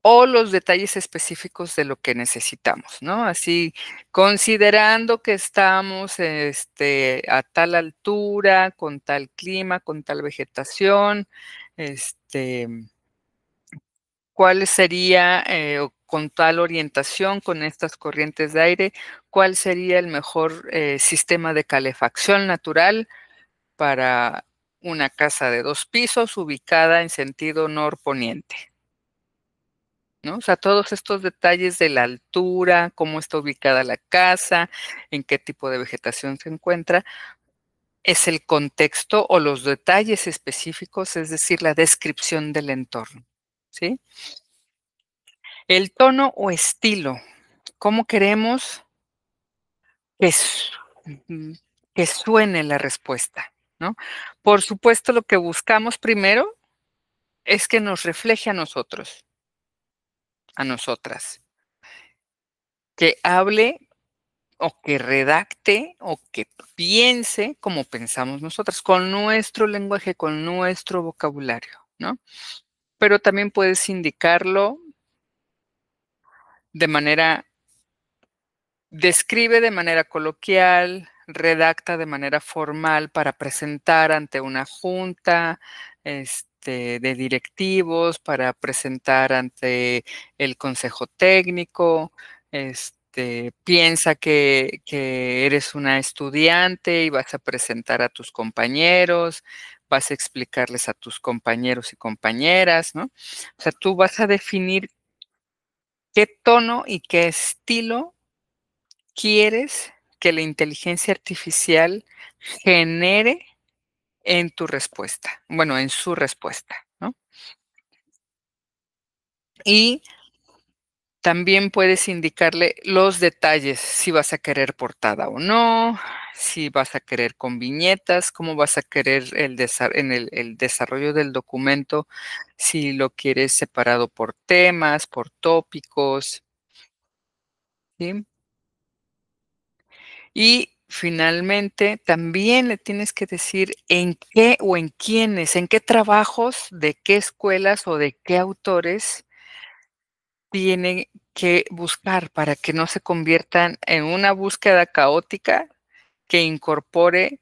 o los detalles específicos de lo que necesitamos, ¿no? Así, considerando que estamos, a tal altura, con tal clima, con tal vegetación, este, ¿cuál sería, o con tal orientación, con estas corrientes de aire, cuál sería el mejor, sistema de calefacción natural para una casa de 2 pisos ubicada en sentido norponiente? ¿No? O sea, todos estos detalles de la altura, cómo está ubicada la casa, en qué tipo de vegetación se encuentra, es el contexto o los detalles específicos, es decir, la descripción del entorno, ¿sí? El tono o estilo, ¿cómo queremos que s ujú, que suene la respuesta, ¿no? Por supuesto, lo que buscamos primero es que nos refleje a nosotros, a nosotras, que hable o que redacte o que piense como pensamos nosotras, con nuestro lenguaje, con nuestro vocabulario, ¿no? Pero también puedes indicarlo de manera describe de manera coloquial, redacta de manera formal para presentar ante una junta, de directivos, para presentar ante el consejo técnico, piensa que eres una estudiante y vas a presentar a tus compañeros, vas a explicarles a tus compañeros y compañeras, ¿no? O sea, tú vas a definir qué tono y qué estilo quieres que la inteligencia artificial genere en tu respuesta, bueno, en su respuesta, ¿no? Y también puedes indicarle los detalles, si vas a querer portada o no, si vas a querer con viñetas, cómo vas a querer el desarrollo del documento, si lo quieres separado por temas, por tópicos, ¿sí? Y finalmente, también le tienes que decir en qué o en quiénes, en qué trabajos, de qué escuelas o de qué autores tiene que buscar para que no se conviertan en una búsqueda caótica que incorpore,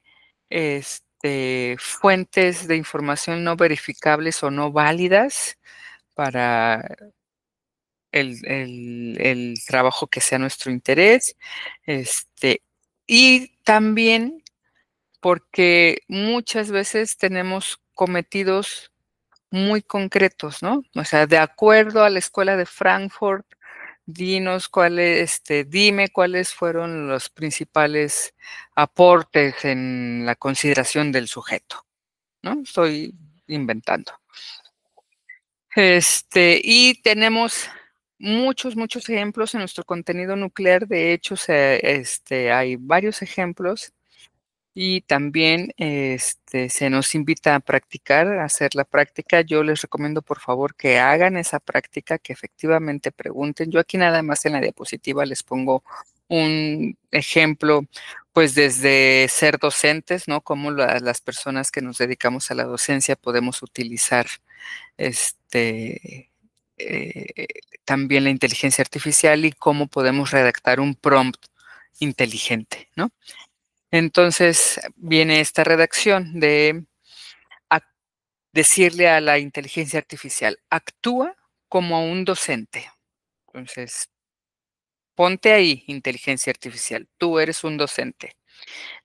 fuentes de información no verificables o no válidas para el trabajo que sea nuestro interés, y también porque muchas veces tenemos cometidos muy concretos, ¿no? O sea, de acuerdo a la escuela de Frankfurt, dime cuáles fueron los principales aportes en la consideración del sujeto, ¿no? Estoy inventando. Y tenemos muchos, muchos ejemplos en nuestro contenido nuclear. De hecho, hay varios ejemplos y también, se nos invita a practicar, a hacer la práctica. Yo les recomiendo, por favor, que hagan esa práctica, que efectivamente pregunten. Yo aquí nada más en la diapositiva les pongo un ejemplo, pues, desde ser docentes, ¿no? Cómo las personas que nos dedicamos a la docencia podemos utilizar, este, eh, también la inteligencia artificial y cómo podemos redactar un prompt inteligente, ¿no? Entonces, viene esta redacción de ac decirle a la inteligencia artificial: "Actúa como un docente". Entonces, Ponte ahí, inteligencia artificial. Tú eres un docente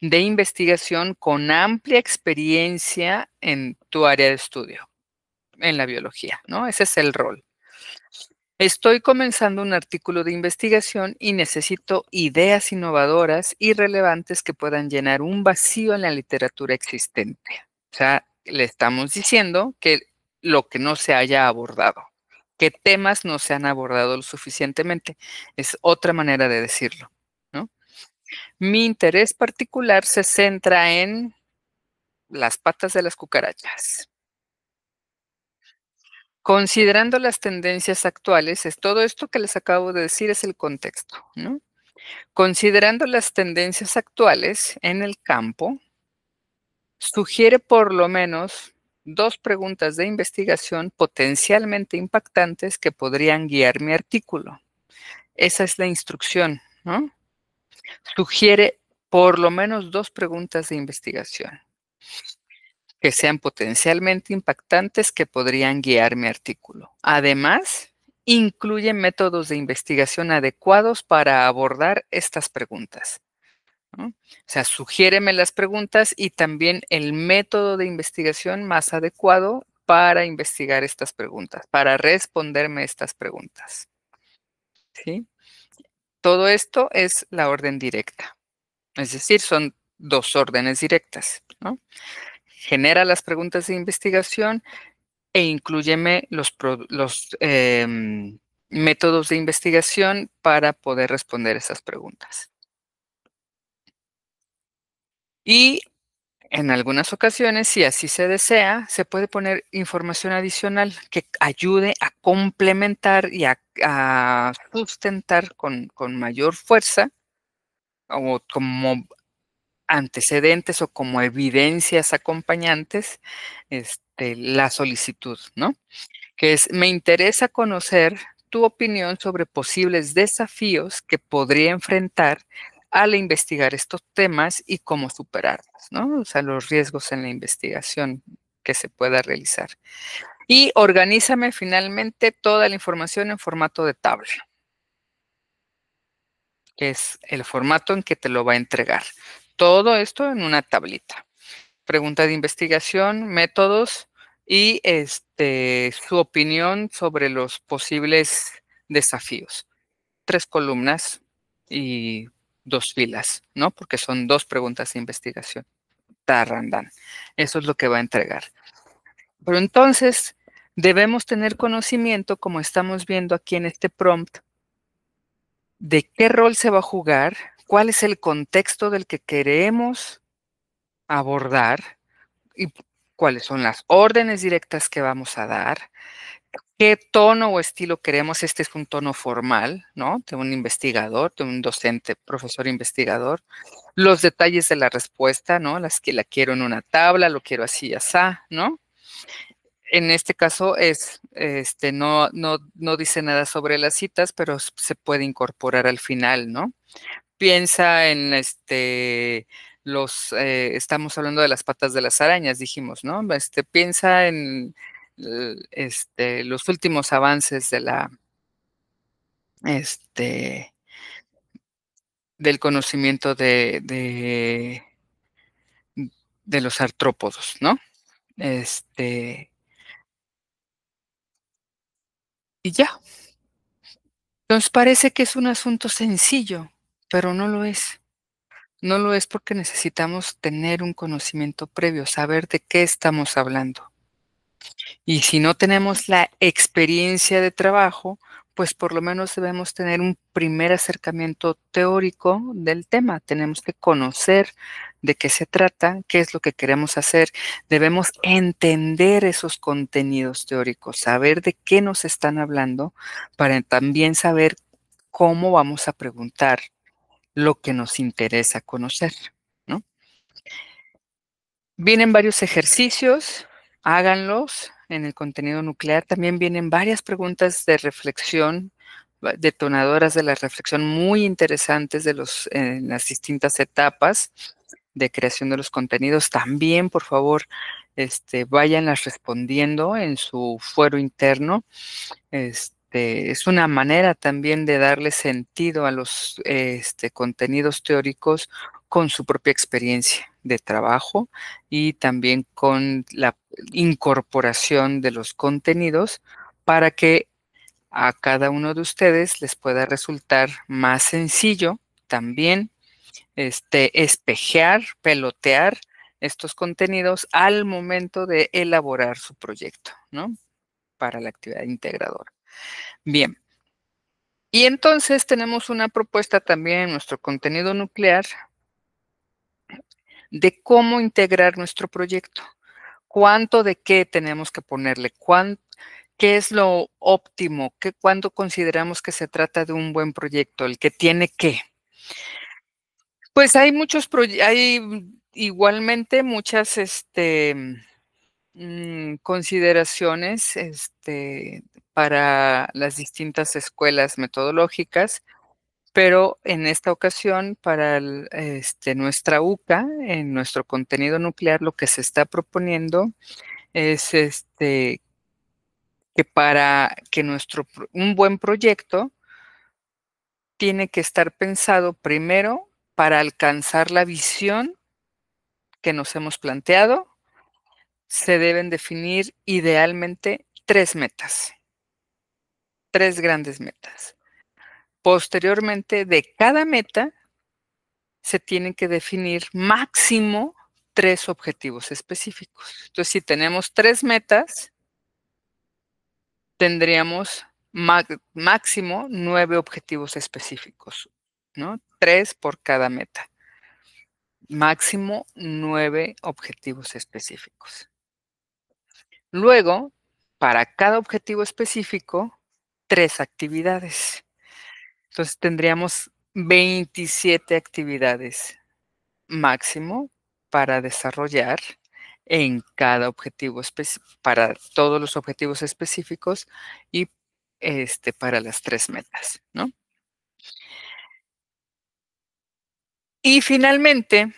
de investigación con amplia experiencia en tu área de estudio, en la biología, ¿no? Ese es el rol. Estoy comenzando un artículo de investigación y necesito ideas innovadoras y relevantes que puedan llenar un vacío en la literatura existente. O sea, le estamos diciendo que lo que no se haya abordado, qué temas no se han abordado lo suficientemente. Es otra manera de decirlo, ¿no? Mi interés particular se centra en las patas de las cucarachas. Considerando las tendencias actuales, es todo esto que les acabo de decir es el contexto, ¿no? Considerando las tendencias actuales en el campo, sugiere por lo menos 2 preguntas de investigación potencialmente impactantes que podrían guiar mi artículo. Esa es la instrucción, ¿no? Sugiere por lo menos 2 preguntas de investigación que sean potencialmente impactantes que podrían guiar mi artículo. Además, incluye métodos de investigación adecuados para abordar estas preguntas, ¿no? O sea, sugiéreme las preguntas y también el método de investigación más adecuado para investigar estas preguntas, para responderme estas preguntas, ¿sí? Todo esto es la orden directa, es decir, son 2 órdenes directas, ¿no? Genera las preguntas de investigación e inclúyeme los métodos de investigación para poder responder esas preguntas. Y en algunas ocasiones, si así se desea, se puede poner información adicional que ayude a complementar y a sustentar con mayor fuerza o como antecedentes o como evidencias acompañantes, la solicitud, ¿no? Que es, me interesa conocer tu opinión sobre posibles desafíos que podría enfrentar al investigar estos temas y cómo superarlos, ¿no? O sea, los riesgos en la investigación que se pueda realizar. Y organízame finalmente toda la información en formato de tabla, que es el formato en que te lo va a entregar. Todo esto en una tablita. Pregunta de investigación, métodos y su opinión sobre los posibles desafíos. 3 columnas y 2 filas, ¿no? Porque son 2 preguntas de investigación. Tarrandan. Eso es lo que va a entregar. Pero entonces debemos tener conocimiento, como estamos viendo aquí en este prompt, de qué rol se va a jugar, cuál es el contexto del que queremos abordar y cuáles son las órdenes directas que vamos a dar, qué tono o estilo queremos. Este es un tono formal, ¿no? De un investigador, de un docente, profesor investigador. Los detalles de la respuesta, ¿no? Las que la quiero en una tabla, lo quiero así, asá, ¿no? En este caso es, no dice nada sobre las citas, pero se puede incorporar al final, ¿no? Piensa en estamos hablando de las patas de las arañas, dijimos, ¿no? Piensa en los últimos avances este, del conocimiento de los artrópodos, ¿no? Y ya. Entonces parece que es un asunto sencillo, pero no lo es. No lo es porque necesitamos tener un conocimiento previo, saber de qué estamos hablando. Y si no tenemos la experiencia de trabajo, pues por lo menos debemos tener un primer acercamiento teórico del tema. Tenemos que conocer de qué se trata, qué es lo que queremos hacer. Debemos entender esos contenidos teóricos, saber de qué nos están hablando, para también saber cómo vamos a preguntar lo que nos interesa conocer, ¿no? Vienen varios ejercicios, háganlos en el contenido nuclear. También vienen varias preguntas de reflexión, detonadoras de la reflexión muy interesantes en las distintas etapas de creación de los contenidos. También, por favor, váyanlas respondiendo en su fuero interno. es una manera también de darle sentido a los, contenidos teóricos con su propia experiencia de trabajo y también con la incorporación de los contenidos para que a cada uno de ustedes les pueda resultar más sencillo también, espejear, pelotear estos contenidos al momento de elaborar su proyecto, ¿no? Para la actividad integradora. Bien. Y entonces tenemos una propuesta también en nuestro contenido nuclear de cómo integrar nuestro proyecto. ¿Cuánto de qué tenemos que ponerle? ¿Qué es lo óptimo? ¿Cuándo consideramos que se trata de un buen proyecto? El que tiene qué. Pues hay igualmente muchas consideraciones para las distintas escuelas metodológicas. Pero en esta ocasión, para nuestra UCA, en nuestro contenido nuclear, lo que se está proponiendo es que para que un buen proyecto tiene que estar pensado primero para alcanzar la visión que nos hemos planteado. Se deben definir idealmente 3 metas, 3 grandes metas. Posteriormente, de cada meta se tienen que definir máximo 3 objetivos específicos. Entonces, si tenemos 3 metas, tendríamos máximo 9 objetivos específicos, ¿no? 3 por cada meta. Máximo 9 objetivos específicos. Luego, para cada objetivo específico, 3 actividades. Entonces, tendríamos 27 actividades máximo para desarrollar en cada objetivo para todos los objetivos específicos y, para las 3 metas, ¿no? Y finalmente,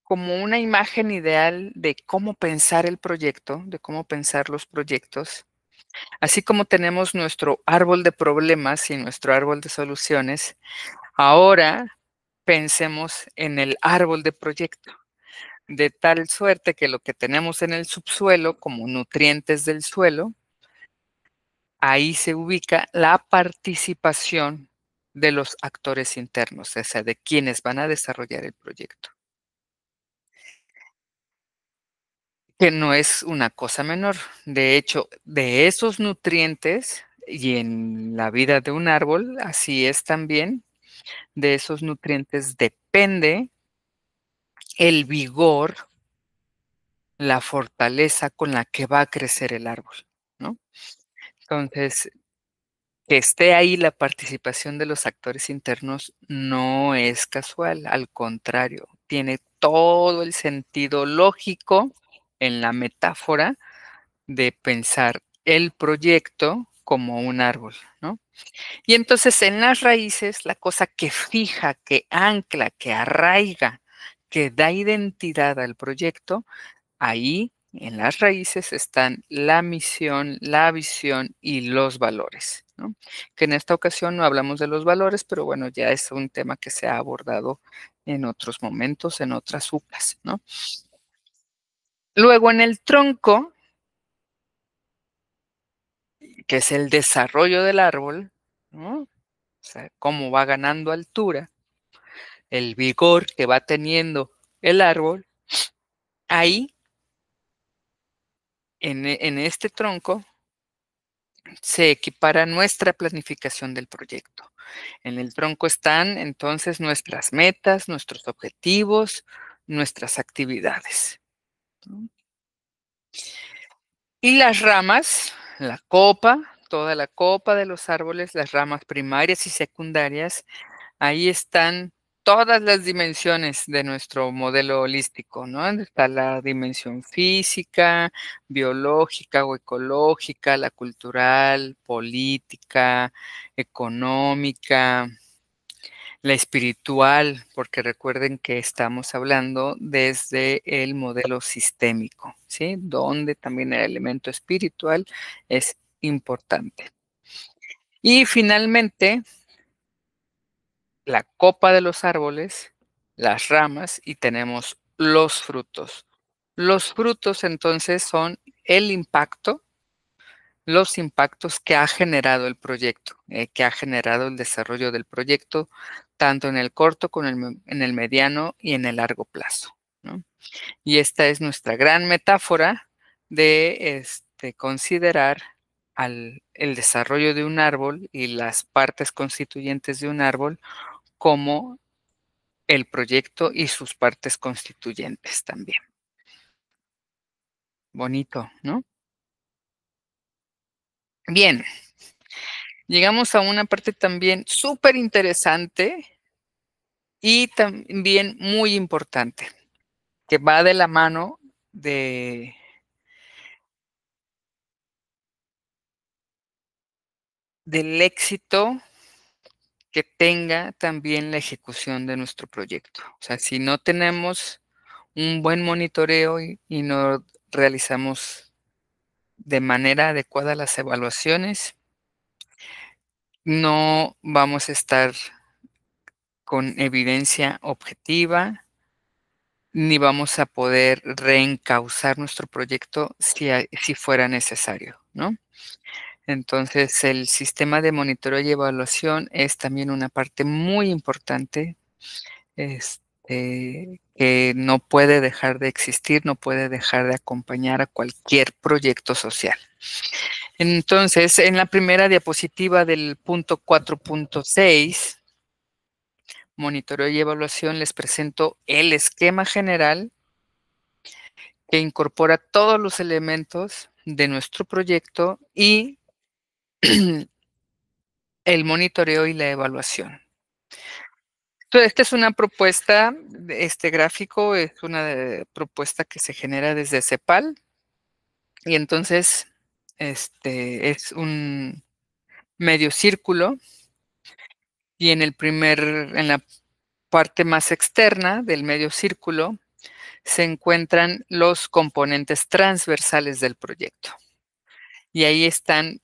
como una imagen ideal de cómo pensar el proyecto, de cómo pensar los proyectos, así como tenemos nuestro árbol de problemas y nuestro árbol de soluciones, ahora pensemos en el árbol de proyecto. De tal suerte que lo que tenemos en el subsuelo como nutrientes del suelo, ahí se ubica la participación de los actores internos, o sea, de quienes van a desarrollar el proyecto. Que no es una cosa menor. De hecho, de esos nutrientes, y en la vida de un árbol, así es también, de esos nutrientes depende el vigor, la fortaleza con la que va a crecer el árbol, ¿no? Entonces, que esté ahí la participación de los actores internos no es casual, al contrario, tiene todo el sentido lógico en la metáfora de pensar el proyecto como un árbol, ¿no? Y entonces en las raíces, la cosa que fija, que ancla, que arraiga, que da identidad al proyecto, ahí en las raíces están la misión, la visión y los valores, ¿no? Que en esta ocasión no hablamos de los valores, pero bueno, ya es un tema que se ha abordado en otros momentos, en otras UCAs, ¿no? Luego en el tronco, que es el desarrollo del árbol, ¿no? O sea, cómo va ganando altura, el vigor que va teniendo el árbol, ahí, en este tronco, se equipara nuestra planificación del proyecto. En el tronco están entonces nuestras metas, nuestros objetivos, nuestras actividades, ¿no? Y las ramas, la copa, toda la copa de los árboles, las ramas primarias y secundarias, ahí están todas las dimensiones de nuestro modelo holístico, ¿no? Está la dimensión física, biológica o ecológica, la cultural, política, económica, la espiritual, porque recuerden que estamos hablando desde el modelo sistémico, ¿sí? Donde también el elemento espiritual es importante. Y finalmente, la copa de los árboles, las ramas y tenemos los frutos. Los frutos entonces son el impacto, los impactos que ha generado el proyecto, que ha generado el desarrollo del proyecto, tanto en el corto como en el mediano y en el largo plazo, ¿no? Y esta es nuestra gran metáfora de considerar el desarrollo de un árbol y las partes constituyentes de un árbol como el proyecto y sus partes constituyentes también. Bonito, ¿no? Bien, llegamos a una parte también súper interesante y también muy importante, que va de la mano de del éxito que tenga también la ejecución de nuestro proyecto. O sea, si no tenemos un buen monitoreo y no realizamos de manera adecuada las evaluaciones, no vamos a estar con evidencia objetiva, ni vamos a poder reencauzar nuestro proyecto si fuera necesario, ¿no? Entonces, el sistema de monitoreo y evaluación es también una parte muy importante, que no puede dejar de existir, no puede dejar de acompañar a cualquier proyecto social. Entonces, en la primera diapositiva del punto 4.6, monitoreo y evaluación, les presento el esquema general que incorpora todos los elementos de nuestro proyecto y el monitoreo y la evaluación. Entonces, esta es una propuesta, este gráfico es una propuesta que se genera desde CEPAL y entonces es un medio círculo y en la parte más externa del medio círculo se encuentran los componentes transversales del proyecto. Y ahí están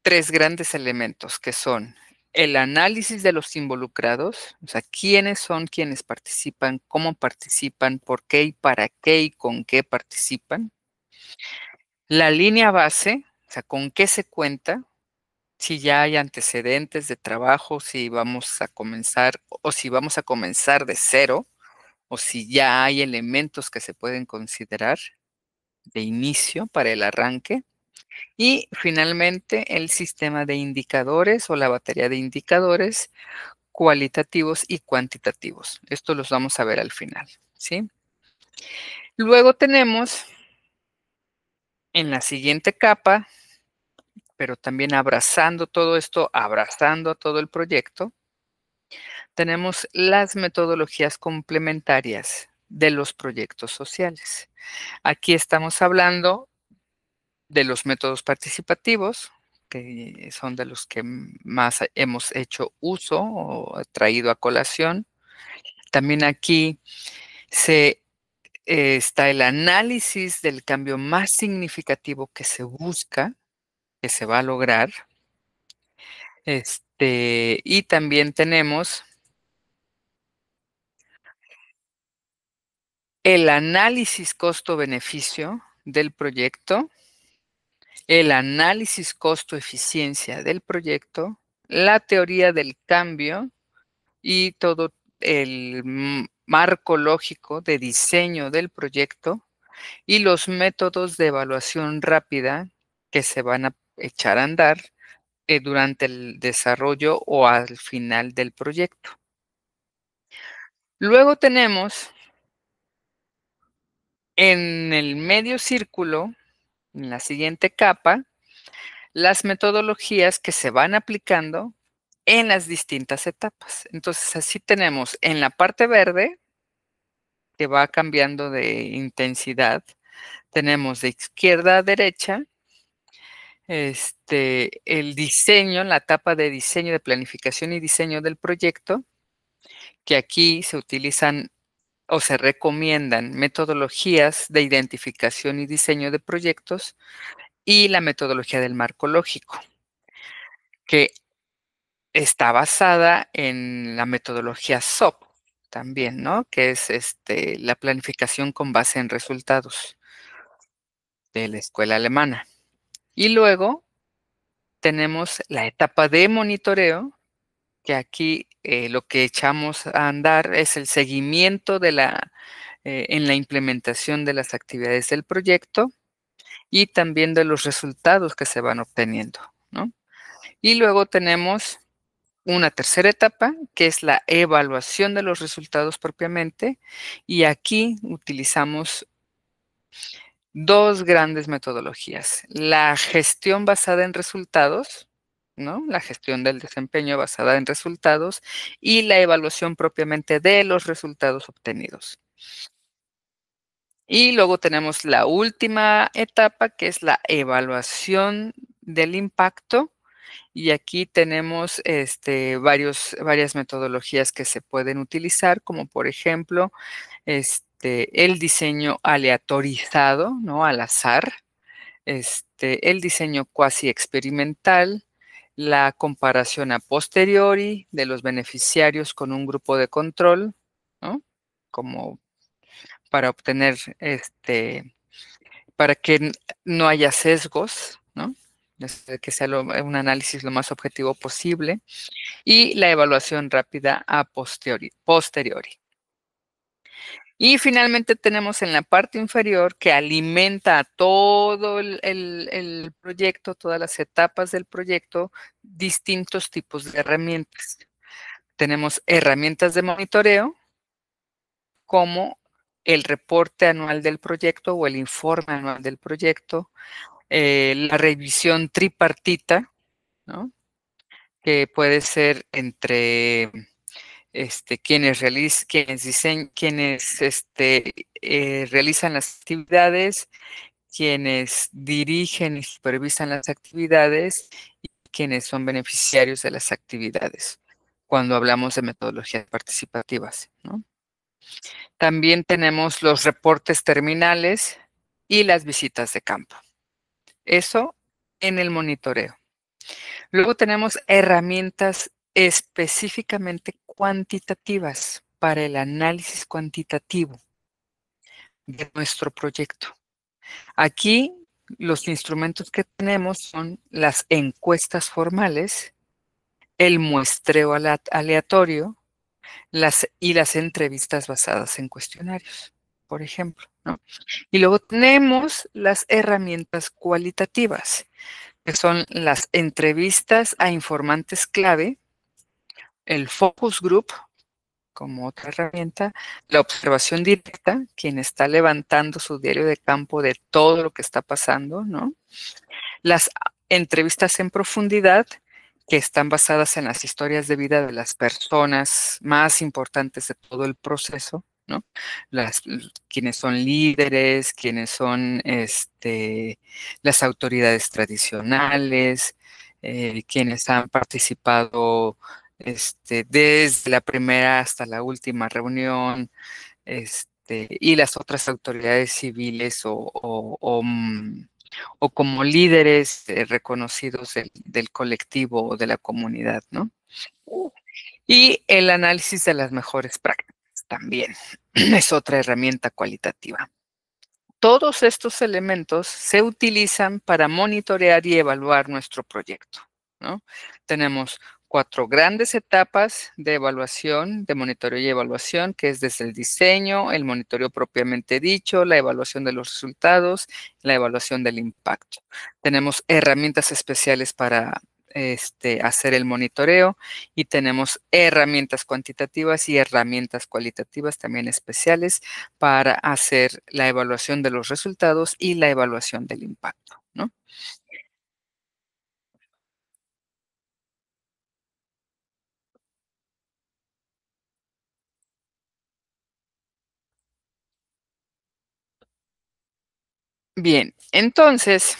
3 grandes elementos, que son el análisis de los involucrados, o sea, quiénes son quienes participan, cómo participan, por qué y para qué y con qué participan. La línea base, o sea, con qué se cuenta, si ya hay antecedentes de trabajo, si vamos a comenzar o si vamos a comenzar de cero, o si ya hay elementos que se pueden considerar de inicio para el arranque. Y finalmente el sistema de indicadores o la batería de indicadores cualitativos y cuantitativos. Esto los vamos a ver al final, ¿sí? Luego tenemos en la siguiente capa, pero también abrazando todo esto, abrazando a todo el proyecto, tenemos las metodologías complementarias de los proyectos sociales. Aquí estamos hablando de los métodos participativos, que son de los que más hemos hecho uso o traído a colación. También aquí está el análisis del cambio más significativo que se busca, que se va a lograr. Y también tenemos el análisis costo-beneficio del proyecto, el análisis costo-eficiencia del proyecto, la teoría del cambio y todo el marco lógico de diseño del proyecto y los métodos de evaluación rápida que se van a echar a andar durante el desarrollo o al final del proyecto. Luego tenemos en el medio círculo, en la siguiente capa, las metodologías que se van aplicando en las distintas etapas. Entonces, así tenemos en la parte verde, que va cambiando de intensidad, tenemos de izquierda a derecha, el diseño, la etapa de diseño, de planificación y diseño del proyecto, que aquí se utilizan o se recomiendan metodologías de identificación y diseño de proyectos y la metodología del marco lógico, que está basada en la metodología SOP también, ¿no? Que es, la planificación con base en resultados de la escuela alemana. Y luego tenemos la etapa de monitoreo, que aquí, lo que echamos a andar es el seguimiento en la implementación de las actividades del proyecto y también de los resultados que se van obteniendo, ¿no? Y luego tenemos una tercera etapa, que es la evaluación de los resultados propiamente, y aquí utilizamos 2 grandes metodologías. La gestión basada en resultados, ¿no? La gestión del desempeño basada en resultados y la evaluación propiamente de los resultados obtenidos. Y luego tenemos la última etapa, que es la evaluación del impacto, y aquí tenemos, varias metodologías que se pueden utilizar, como por ejemplo, el diseño aleatorizado, ¿no? Al azar, el diseño cuasi experimental, la comparación a posteriori de los beneficiarios con un grupo de control, ¿no? Como para obtener, para que no haya sesgos, ¿no? Que sea un análisis lo más objetivo posible, y la evaluación rápida a posteriori. Y finalmente tenemos en la parte inferior, que alimenta a todo el proyecto, todas las etapas del proyecto, distintos tipos de herramientas. Tenemos herramientas de monitoreo, como el reporte anual del proyecto o el informe anual del proyecto, la revisión tripartita, ¿no? Que puede ser entre quienes realizan las actividades, quienes dirigen y supervisan las actividades y quienes son beneficiarios de las actividades, cuando hablamos de metodologías participativas, ¿no? También tenemos los reportes terminales y las visitas de campo. Eso en el monitoreo. Luego tenemos herramientas específicamente cuantitativas para el análisis cuantitativo de nuestro proyecto. Aquí los instrumentos que tenemos son las encuestas formales, el muestreo aleatorio, y las entrevistas basadas en cuestionarios, por ejemplo, ¿no? Y luego tenemos las herramientas cualitativas, que son las entrevistas a informantes clave, el focus group como otra herramienta, la observación directa, quien está levantando su diario de campo de todo lo que está pasando, ¿no? Las entrevistas en profundidad, que están basadas en las historias de vida de las personas más importantes de todo el proceso, ¿no? Quienes son líderes, quienes son las autoridades tradicionales, quienes han participado desde la primera hasta la última reunión, y las otras autoridades civiles o como líderes reconocidos del colectivo o de la comunidad, ¿no? Y el análisis de las mejores prácticas también es otra herramienta cualitativa. Todos estos elementos se utilizan para monitorear y evaluar nuestro proyecto, ¿no? Tenemos 4 grandes etapas de evaluación, de monitoreo y evaluación, que es desde el diseño, el monitoreo propiamente dicho, la evaluación de los resultados, la evaluación del impacto. Tenemos herramientas especiales para hacer el monitoreo, y tenemos herramientas cuantitativas y herramientas cualitativas también especiales para hacer la evaluación de los resultados y la evaluación del impacto, ¿no? Bien, entonces,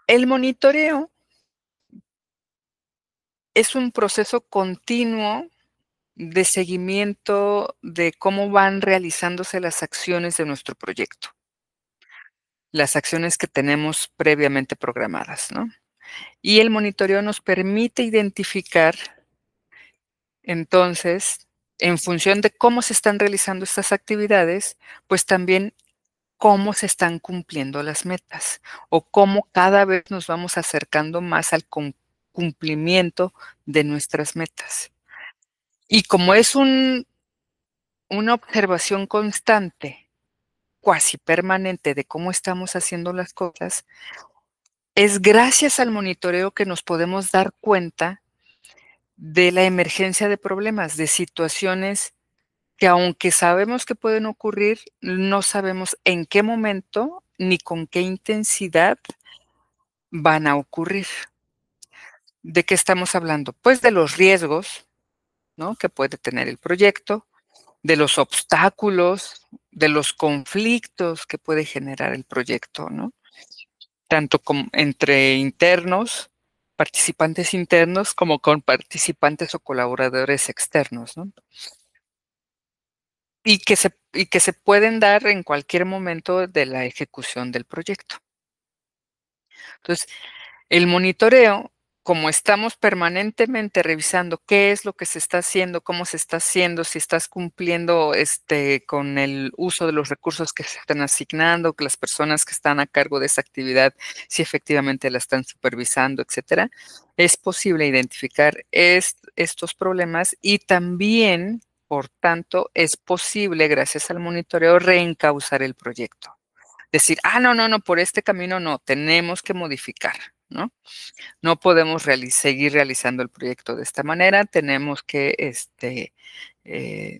el monitoreo es un proceso continuo de seguimiento de cómo van realizándose las acciones de nuestro proyecto, las acciones que tenemos previamente programadas, ¿no? Y el monitoreo nos permite identificar, entonces, en función de cómo se están realizando estas actividades, pues también cómo se están cumpliendo las metas o cómo cada vez nos vamos acercando más al cumplimiento de nuestras metas. Y como es una observación constante, cuasi permanente de cómo estamos haciendo las cosas, es gracias al monitoreo que nos podemos dar cuenta de la emergencia de problemas, de situaciones que aunque sabemos que pueden ocurrir, no sabemos en qué momento ni con qué intensidad van a ocurrir. ¿De qué estamos hablando? Pues de los riesgos, ¿no?, que puede tener el proyecto, de los obstáculos, de los conflictos que puede generar el proyecto, ¿no? Tanto como entre internos, participantes internos, como con participantes o colaboradores externos, ¿no? Y que se pueden dar en cualquier momento de la ejecución del proyecto. Entonces, el monitoreo, como estamos permanentemente revisando qué es lo que se está haciendo, cómo se está haciendo, si estás cumpliendo, con el uso de los recursos que se están asignando, que las personas que están a cargo de esa actividad, si efectivamente la están supervisando, etcétera, es posible identificar estos problemas y también, por tanto, es posible, gracias al monitoreo, reencauzar el proyecto. Decir: "Ah, no, no, no, por este camino no, tenemos que modificar", ¿no? No podemos seguir realizando el proyecto de esta manera, tenemos que, eh,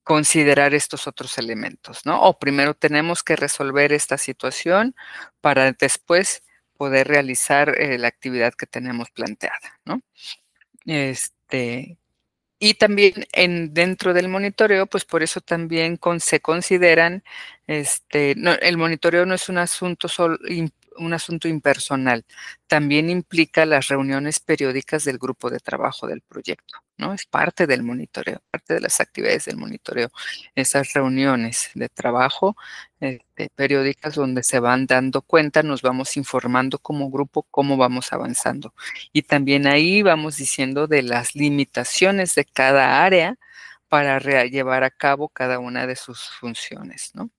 considerar estos otros elementos, ¿no? O primero tenemos que resolver esta situación para después poder realizar, la actividad que tenemos planteada, ¿no? Este, y también dentro del monitoreo, pues, por eso también se consideran, no, el monitoreo no es un asunto un asunto impersonal, también implica las reuniones periódicas del grupo de trabajo del proyecto, ¿no? Es parte del monitoreo, parte de las actividades del monitoreo, esas reuniones de trabajo, periódicas donde se van dando cuenta, nos vamos informando como grupo cómo vamos avanzando. Y también ahí vamos diciendo de las limitaciones de cada área para llevar a cabo cada una de sus funciones, ¿no?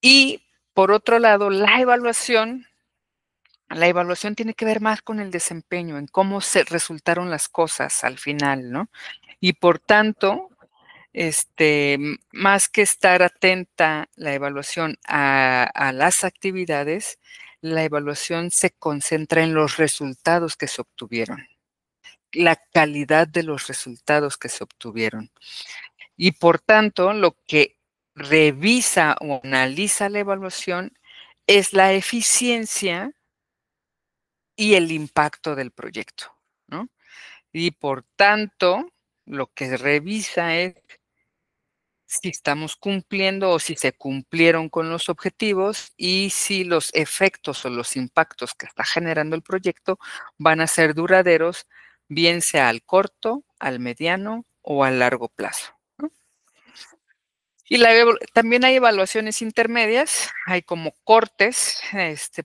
Y por otro lado, la evaluación tiene que ver más con el desempeño, en cómo se resultaron las cosas al final, ¿no? Y por tanto, más que estar atenta la evaluación a las actividades, la evaluación se concentra en los resultados que se obtuvieron, la calidad de los resultados que se obtuvieron. Y por tanto, lo que revisa o analiza la evaluación es la eficiencia y el impacto del proyecto, ¿no? Y por tanto, lo que revisa es si estamos cumpliendo o si se cumplieron con los objetivos y si los efectos o los impactos que está generando el proyecto van a ser duraderos, bien sea al corto, al mediano o al largo plazo, ¿no? Y también hay evaluaciones intermedias, hay como cortes,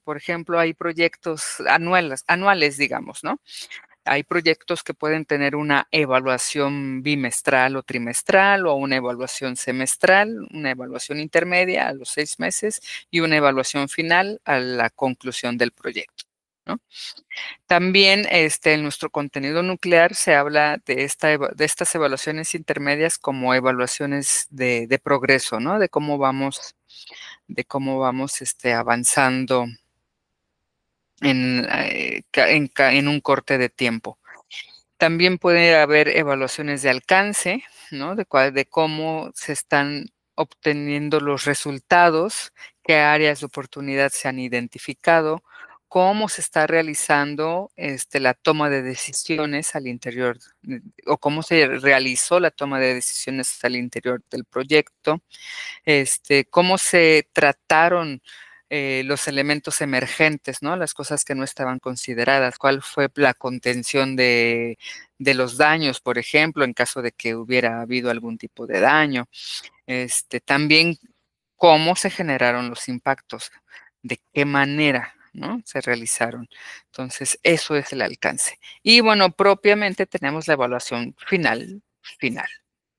por ejemplo, hay proyectos anuales, digamos, ¿no? Hay proyectos que pueden tener una evaluación bimestral o trimestral o una evaluación semestral, una evaluación intermedia a los 6 meses y una evaluación final a la conclusión del proyecto, ¿no? También, en nuestro contenido nuclear se habla de estas evaluaciones intermedias como evaluaciones de progreso, ¿no? De cómo vamos, avanzando en un corte de tiempo. También puede haber evaluaciones de alcance, ¿no? De cómo se están obteniendo los resultados, qué áreas de oportunidad se han identificado, cómo se está realizando, la toma de decisiones al interior, o cómo se realizó la toma de decisiones al interior del proyecto, cómo se trataron los elementos emergentes, ¿no? Las cosas que no estaban consideradas, cuál fue la contención de los daños, por ejemplo, en caso de que hubiera habido algún tipo de daño. También cómo se generaron los impactos, de qué manera, ¿no? Se realizaron. Entonces, eso es el alcance. Y bueno, propiamente tenemos la evaluación final,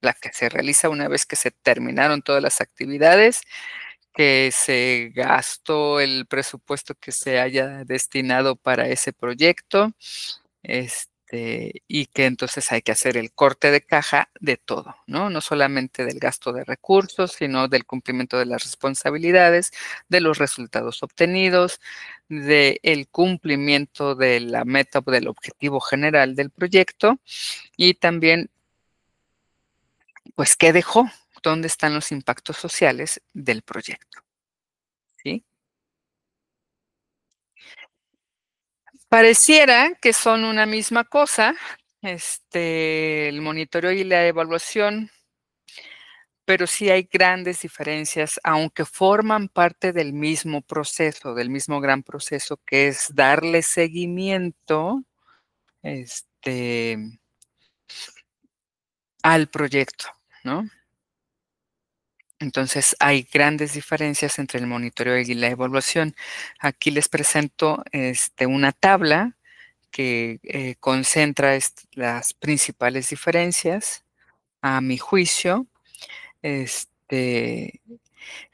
la que se realiza una vez que se terminaron todas las actividades, que se gastó el presupuesto que se haya destinado para ese proyecto, y que entonces hay que hacer el corte de caja de todo, ¿no? No solamente del gasto de recursos, sino del cumplimiento de las responsabilidades, de los resultados obtenidos, del cumplimiento de la meta o del objetivo general del proyecto y también, pues, ¿qué dejó? ¿Dónde están los impactos sociales del proyecto? ¿Sí? Pareciera que son una misma cosa, el monitoreo y la evaluación, pero sí hay grandes diferencias, aunque forman parte del mismo proceso, del mismo gran proceso, que es darle seguimiento, este, al proyecto, ¿no? Entonces, hay grandes diferencias entre el monitoreo y la evaluación. Aquí les presento, una tabla que, concentra las principales diferencias, a mi juicio. Este,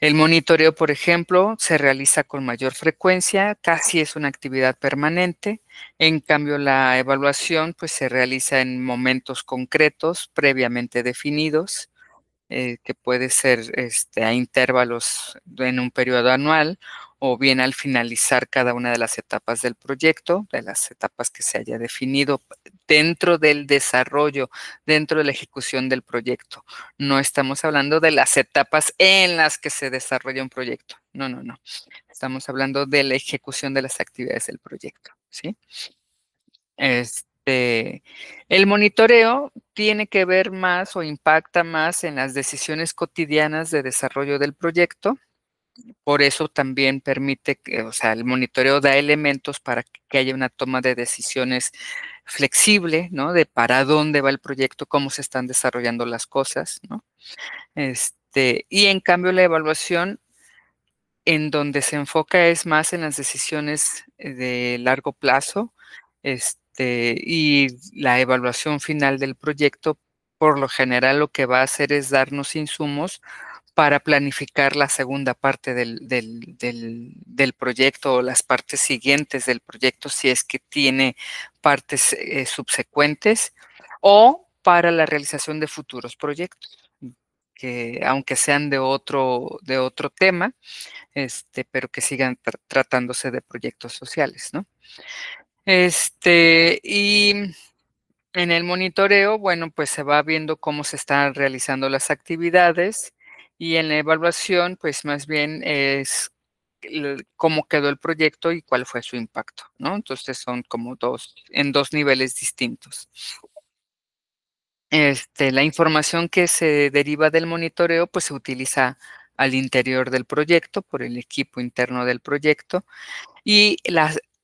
el monitoreo, por ejemplo, se realiza con mayor frecuencia, casi es una actividad permanente. En cambio, la evaluación, pues, se realiza en momentos concretos, previamente definidos, que puede ser, a intervalos en un periodo anual, o bien al finalizar cada una de las etapas del proyecto, de las etapas que se haya definido dentro del desarrollo, dentro de la ejecución del proyecto. No estamos hablando de las etapas en las que se desarrolla un proyecto. No, no, no. Estamos hablando de la ejecución de las actividades del proyecto, ¿sí? El monitoreo tiene que ver más o impacta más en las decisiones cotidianas de desarrollo del proyecto. Por eso también permite que, o sea, el monitoreo da elementos para que haya una toma de decisiones flexible, ¿no? De para dónde va el proyecto, cómo se están desarrollando las cosas, ¿no? Y en cambio la evaluación en donde se enfoca es más en las decisiones, de largo plazo, y la evaluación final del proyecto, por lo general, lo que va a hacer es darnos insumos para planificar la segunda parte del proyecto o las partes siguientes del proyecto, si es que tiene partes, subsecuentes, o para la realización de futuros proyectos, que aunque sean de otro tema, pero que sigan tratándose de proyectos sociales, ¿no? Y en el monitoreo, bueno, pues se va viendo cómo se están realizando las actividades y en la evaluación, pues más bien es cómo quedó el proyecto y cuál fue su impacto, ¿no? Entonces son como en dos niveles distintos. La información que se deriva del monitoreo, pues se utiliza al interior del proyecto por el equipo interno del proyecto y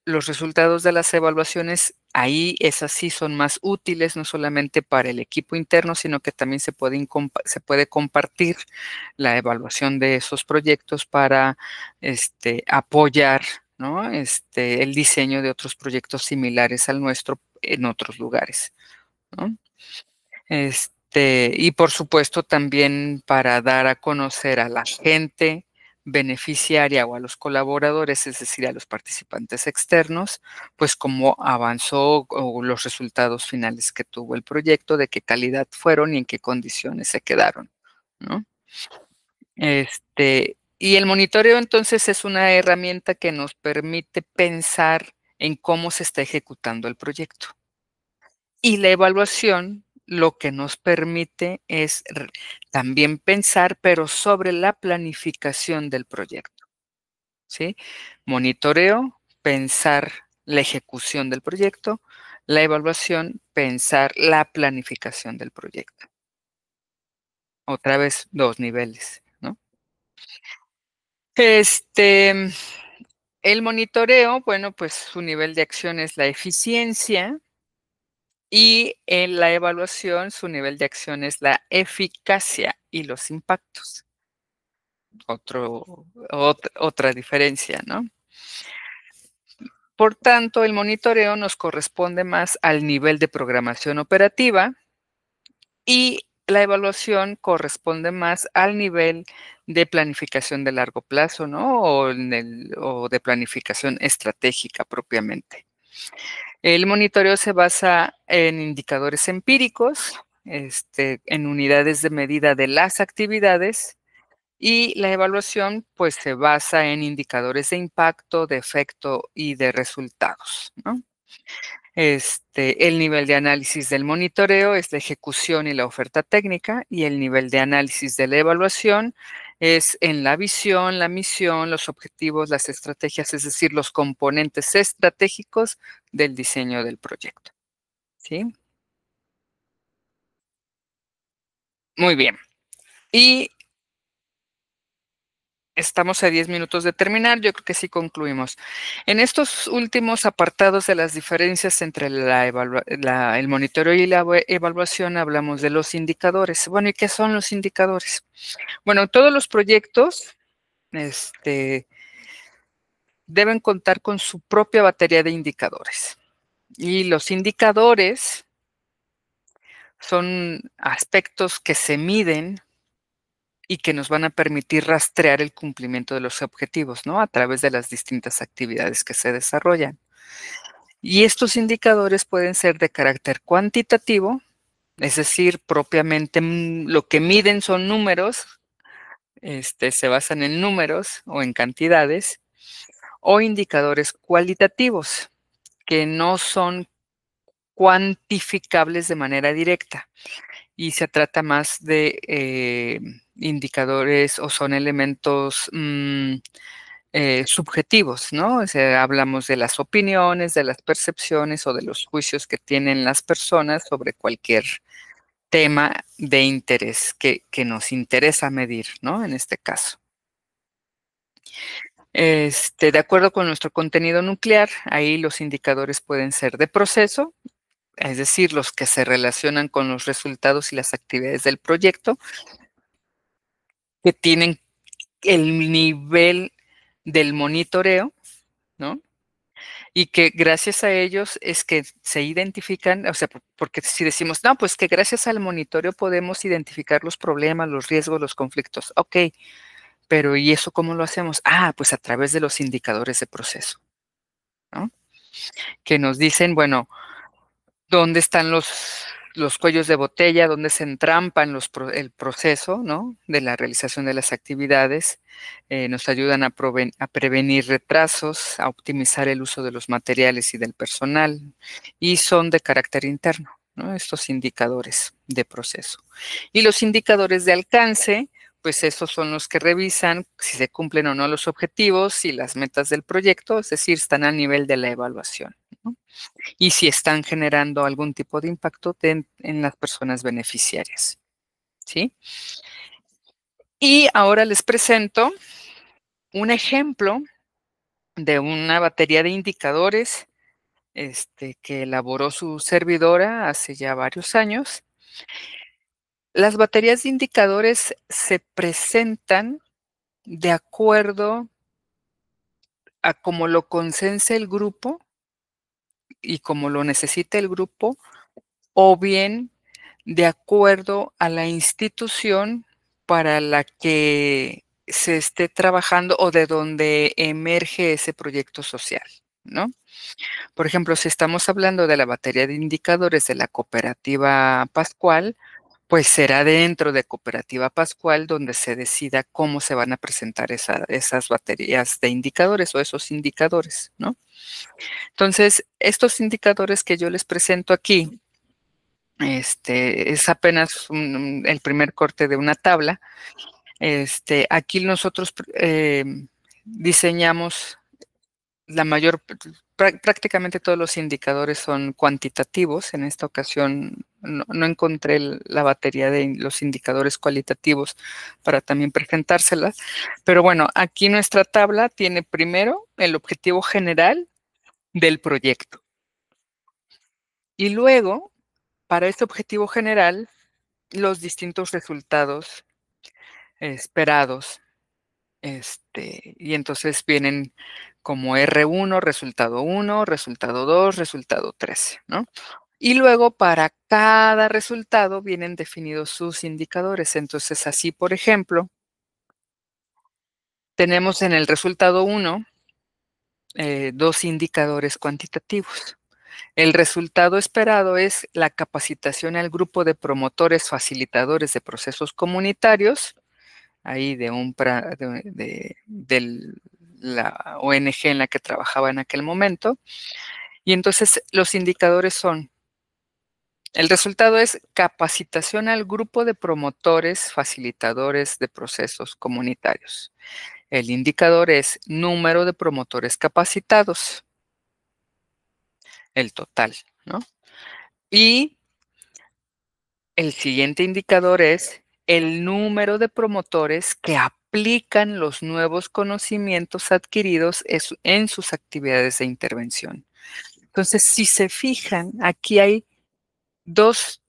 los resultados de las evaluaciones, ahí esas sí son más útiles, no solamente para el equipo interno, sino que también se puede compartir la evaluación de esos proyectos para apoyar, ¿no? El diseño de otros proyectos similares al nuestro en otros lugares, ¿no? Y por supuesto también para dar a conocer a la gente beneficiaria o a los colaboradores, es decir, a los participantes externos, pues cómo avanzó o los resultados finales que tuvo el proyecto, de qué calidad fueron y en qué condiciones se quedaron, ¿no? Y el monitoreo entonces es una herramienta que nos permite pensar en cómo se está ejecutando el proyecto. Y la evaluación lo que nos permite es también pensar, pero sobre la planificación del proyecto, ¿sí? Monitoreo, pensar la ejecución del proyecto, la evaluación, pensar la planificación del proyecto. Otra vez, dos niveles, ¿no? Este, el monitoreo, bueno, pues su nivel de acción es la eficiencia y en la evaluación su nivel de acción es la eficacia y los impactos. Otra diferencia, ¿no? Por tanto, el monitoreo nos corresponde más al nivel de programación operativa y la evaluación corresponde más al nivel de planificación de largo plazo, ¿no? O de planificación estratégica propiamente. El monitoreo se basa en indicadores empíricos, en unidades de medida de las actividades, y la evaluación, pues, se basa en indicadores de impacto, de efecto y de resultados, ¿no? El nivel de análisis del monitoreo es la ejecución y la oferta técnica, y el nivel de análisis de la evaluación es en la visión, la misión, los objetivos, las estrategias, es decir, los componentes estratégicos del diseño del proyecto, ¿sí? Muy bien. Y estamos a 10 minutos de terminar, yo creo que sí concluimos. En estos últimos apartados de las diferencias entre el monitoreo y la evaluación hablamos de los indicadores. Bueno, ¿y qué son los indicadores? Bueno, todos los proyectos deben contar con su propia batería de indicadores. Y los indicadores son aspectos que se miden y que nos van a permitir rastrear el cumplimiento de los objetivos, ¿no? A través de las distintas actividades que se desarrollan. Y estos indicadores pueden ser de carácter cuantitativo, es decir, propiamente lo que miden son números, se basan en números o en cantidades, o indicadores cualitativos, que no son cuantificables de manera directa. Y se trata más de indicadores o son elementos subjetivos, ¿no? O sea, hablamos de las opiniones, de las percepciones o de los juicios que tienen las personas sobre cualquier tema de interés que nos interesa medir, ¿no? En este caso. De acuerdo con nuestro contenido nuclear, ahí los indicadores pueden ser de proceso, es decir, los que se relacionan con los resultados y las actividades del proyecto, que tienen el nivel del monitoreo, ¿no? Y que gracias a ellos es que se identifican, o sea, porque si decimos, no, pues que gracias al monitoreo podemos identificar los problemas, los riesgos, los conflictos. Ok, pero ¿y eso cómo lo hacemos? Ah, pues a través de los indicadores de proceso, ¿no? Que nos dicen, bueno, dónde están los cuellos de botella, dónde se entrampan el proceso, ¿no? De la realización de las actividades, nos ayudan a prevenir retrasos, a optimizar el uso de los materiales y del personal, y son de carácter interno, ¿no? Estos indicadores de proceso. Y los indicadores de alcance, pues esos son los que revisan si se cumplen o no los objetivos y las metas del proyecto, es decir, están a nivel de la evaluación, ¿no? Y si están generando algún tipo de impacto en las personas beneficiarias, ¿sí? Y ahora les presento un ejemplo de una batería de indicadores, que elaboró su servidora hace ya varios años. Las baterías de indicadores se presentan de acuerdo a cómo lo consense el grupo y como lo necesita el grupo, o bien de acuerdo a la institución para la que se esté trabajando o de donde emerge ese proyecto social, ¿no? Por ejemplo, si estamos hablando de la batería de indicadores de la Cooperativa Pascual, pues será dentro de Cooperativa Pascual donde se decida cómo se van a presentar esas baterías de indicadores o esos indicadores, ¿no? Entonces, estos indicadores que yo les presento aquí, es apenas el primer corte de una tabla. Aquí nosotros diseñamos prácticamente todos los indicadores son cuantitativos. En esta ocasión no encontré la batería de los indicadores cualitativos para también presentárselas. Pero bueno, aquí nuestra tabla tiene primero el objetivo general del proyecto. Y luego, para este objetivo general, los distintos resultados esperados. Y entonces vienen como R1, resultado 2, resultado 3, ¿no? Y luego para cada resultado vienen definidos sus indicadores. Entonces, así, por ejemplo, tenemos en el resultado 1 dos indicadores cuantitativos. El resultado esperado es la capacitación al grupo de promotores facilitadores de procesos comunitarios, ahí de la ONG en la que trabajaba en aquel momento. Y entonces los indicadores son, el resultado es capacitación al grupo de promotores facilitadores de procesos comunitarios. El indicador es número de promotores capacitados, el total, ¿no? Y el siguiente indicador es el número de promotores que aplican los nuevos conocimientos adquiridos en sus actividades de intervención. Entonces, si se fijan, aquí hay dos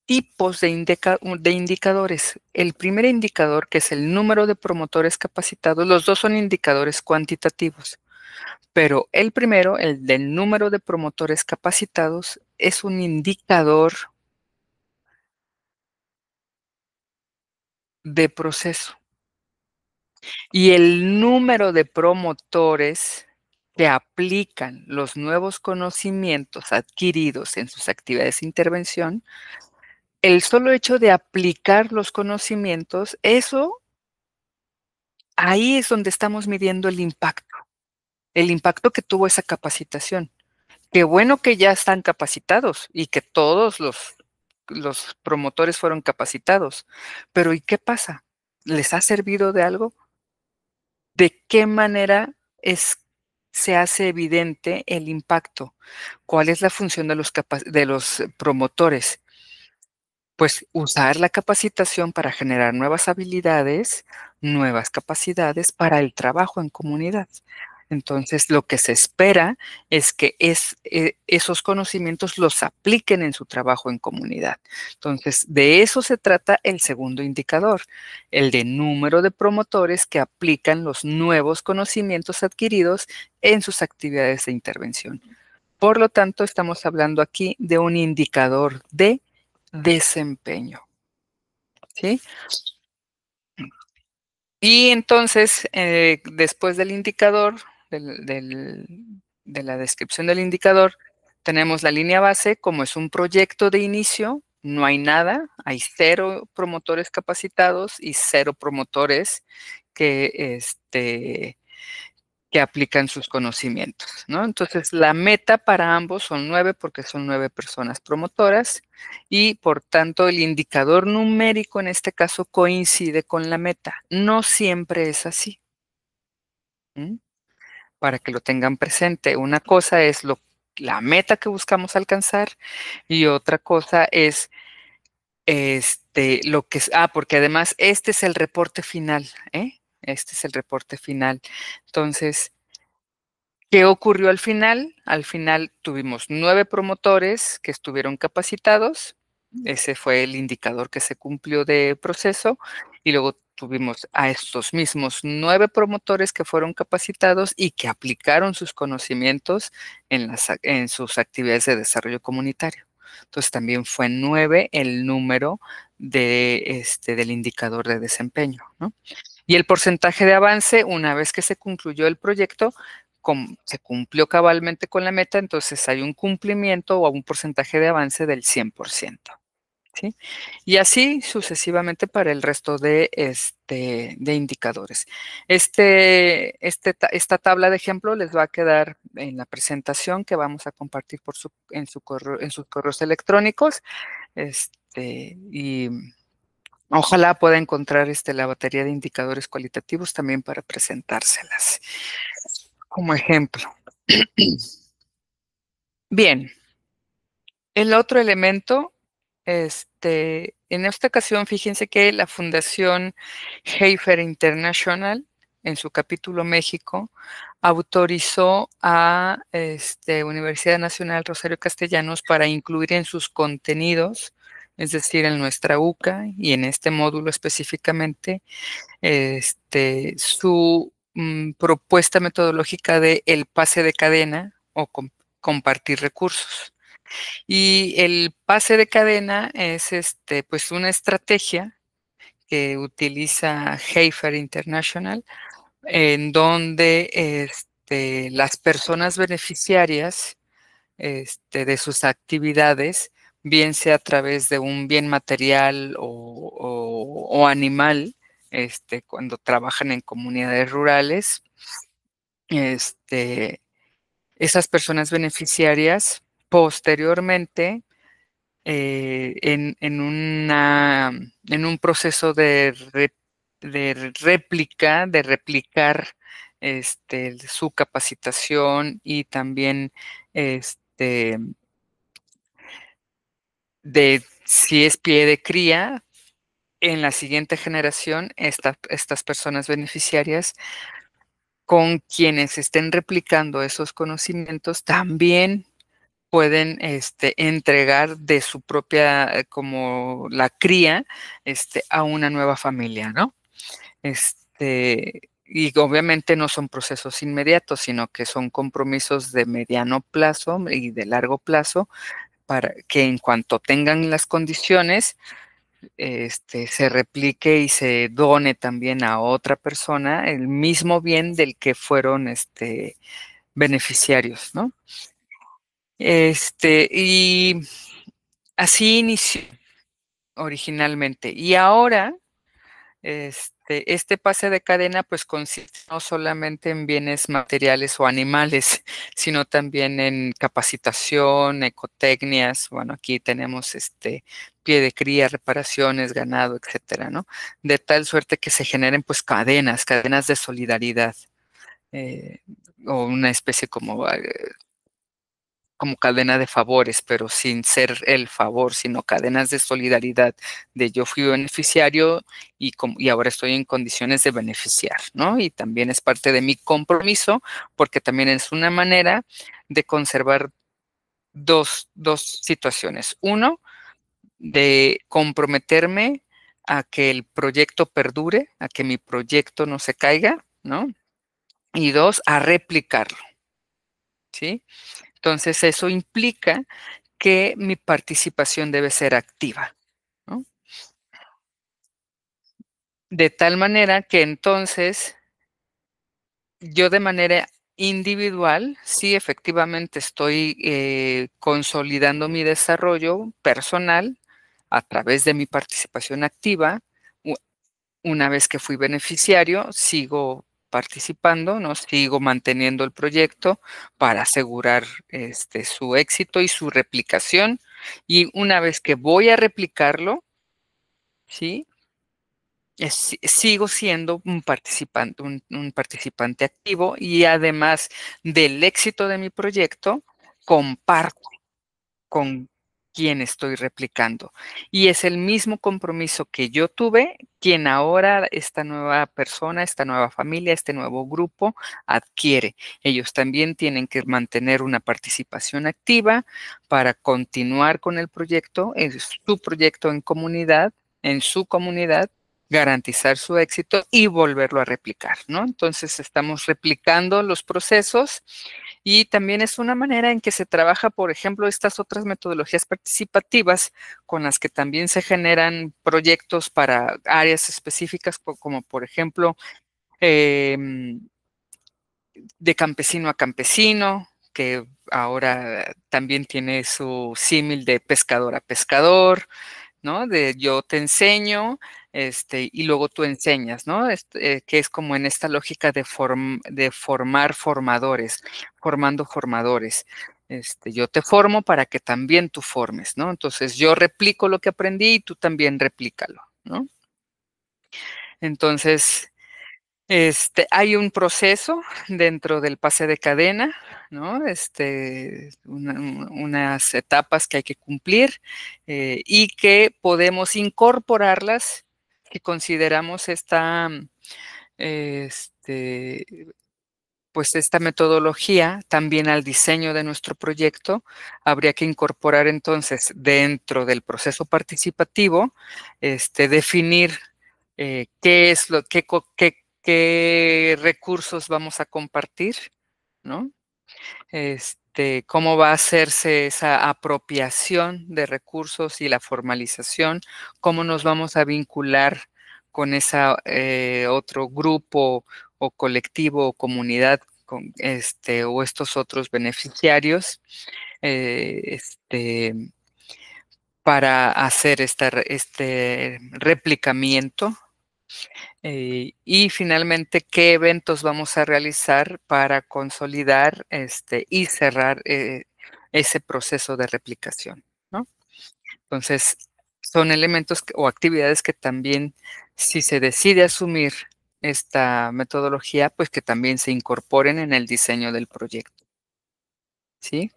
tipos de indicadores. El primer indicador, que es el número de promotores capacitados, los dos son indicadores cuantitativos, pero el primero, el del número de promotores capacitados, es un indicador de proceso. Y el número de promotores que aplican los nuevos conocimientos adquiridos en sus actividades de intervención, el solo hecho de aplicar los conocimientos, eso, ahí es donde estamos midiendo el impacto que tuvo esa capacitación. Qué bueno que ya están capacitados y que todos los promotores fueron capacitados, pero ¿y qué pasa? ¿Les ha servido de algo? ¿De qué manera se hace evidente el impacto? ¿Cuál es la función de los promotores? Pues usar la capacitación para generar nuevas habilidades, nuevas capacidades para el trabajo en comunidad. Entonces, lo que se espera es que esos conocimientos los apliquen en su trabajo en comunidad. Entonces, de eso se trata el segundo indicador, el de número de promotores que aplican los nuevos conocimientos adquiridos en sus actividades de intervención. Por lo tanto, estamos hablando aquí de un indicador de desempeño, ¿sí? Y entonces, después del indicador, de la descripción del indicador, tenemos la línea base. Como es un proyecto de inicio, no hay nada, hay 0 promotores capacitados y 0 promotores que, que aplican sus conocimientos, ¿no? Entonces, la meta para ambos son 9 porque son 9 personas promotoras y, por tanto, el indicador numérico en este caso coincide con la meta. No siempre es así. ¿Mm? Para que lo tengan presente. Una cosa es la meta que buscamos alcanzar y otra cosa es lo que es, porque además este es el reporte final, ¿eh? Este es el reporte final. Entonces, ¿qué ocurrió al final? Al final tuvimos 9 promotores que estuvieron capacitados. Ese fue el indicador que se cumplió de proceso. Y luego tuvimos a estos mismos 9 promotores que fueron capacitados y que aplicaron sus conocimientos en sus actividades de desarrollo comunitario. Entonces también fue 9 el número del indicador de desempeño, ¿no? Y el porcentaje de avance, una vez que se concluyó el proyecto, se cumplió cabalmente con la meta, entonces hay un cumplimiento o un porcentaje de avance del 100%, ¿sí? Y así sucesivamente para el resto de indicadores. Esta tabla de ejemplo les va a quedar en la presentación que vamos a compartir en sus correos electrónicos. Y ojalá pueda encontrar la batería de indicadores cualitativos también para presentárselas como ejemplo. Bien, El otro elemento, en esta ocasión, fíjense que la Fundación Heifer International, en su capítulo México, autorizó a Universidad Nacional Rosario Castellanos para incluir en sus contenidos, es decir, en nuestra UCA y en este módulo específicamente, su propuesta metodológica de el pase de cadena o compartir recursos. Y el pase de cadena es pues una estrategia que utiliza Heifer International, en donde las personas beneficiarias de sus actividades, bien sea a través de un bien material o animal, cuando trabajan en comunidades rurales, esas personas beneficiarias posteriormente en un proceso de réplica, de replicar su capacitación y también de si es pie de cría, en la siguiente generación, estas personas beneficiarias con quienes estén replicando esos conocimientos también pueden entregar de su propia, como la cría, a una nueva familia, ¿no? Y obviamente no son procesos inmediatos, sino que son compromisos de mediano plazo y de largo plazo para que en cuanto tengan las condiciones, se replique y se done también a otra persona el mismo bien del que fueron beneficiarios, ¿no? Y así inició originalmente. Y ahora, este pase de cadena, pues consiste no solamente en bienes materiales o animales, sino también en capacitación, ecotecnias. Bueno, aquí tenemos pie de cría, reparaciones, ganado, etcétera, ¿no? De tal suerte que se generen pues cadenas de solidaridad, eh, o una especie como cadena de favores, pero sin ser el favor, sino cadenas de solidaridad, de yo fui beneficiario y ahora estoy en condiciones de beneficiar, ¿no? Y también es parte de mi compromiso, porque también es una manera de conservar dos situaciones. Uno, de comprometerme a que el proyecto perdure, a que mi proyecto no se caiga, ¿no? Y dos, a replicarlo, ¿sí? Entonces, eso implica que mi participación debe ser activa, ¿no? De tal manera que entonces yo de manera individual, sí, efectivamente estoy consolidando mi desarrollo personal a través de mi participación activa. Una vez que fui beneficiario, sigo participando, ¿no? Sigo manteniendo el proyecto para asegurar su éxito y su replicación. Y una vez que voy a replicarlo, ¿sí? Sigo siendo un participante activo y además del éxito de mi proyecto, comparto con quien estoy replicando. Y es el mismo compromiso que yo tuve, quien ahora esta nueva persona, esta nueva familia, este nuevo grupo adquiere. Ellos también tienen que mantener una participación activa para continuar con el proyecto, es su proyecto en comunidad, en su comunidad, garantizar su éxito y volverlo a replicar, ¿no? Entonces estamos replicando los procesos y también es una manera en que se trabaja, por ejemplo, estas otras metodologías participativas con las que también se generan proyectos para áreas específicas, como por ejemplo, de campesino a campesino, que ahora también tiene su símil de pescador a pescador, ¿no? De yo te enseño, y luego tú enseñas, ¿no? Que es como en esta lógica de formar formadores, formando formadores. Yo te formo para que también tú formes, ¿no? Entonces yo replico lo que aprendí y tú también replícalo, ¿no? Entonces, Hay un proceso dentro del pase de cadena, ¿no? Unas etapas que hay que cumplir, y que podemos incorporarlas si consideramos este, pues, esta metodología también al diseño de nuestro proyecto. Habría que incorporar entonces dentro del proceso participativo, definir qué es lo qué recursos vamos a compartir, ¿no? Cómo va a hacerse esa apropiación de recursos y la formalización, cómo nos vamos a vincular con esa otro grupo o colectivo o comunidad o estos otros beneficiarios, eh, este, para hacer este replicamiento. Y finalmente, ¿qué eventos vamos a realizar para consolidar, y cerrar, ese proceso de replicación, ¿no? Entonces, son elementos o actividades que también, si se decide asumir esta metodología, pues, que también se incorporen en el diseño del proyecto, ¿sí?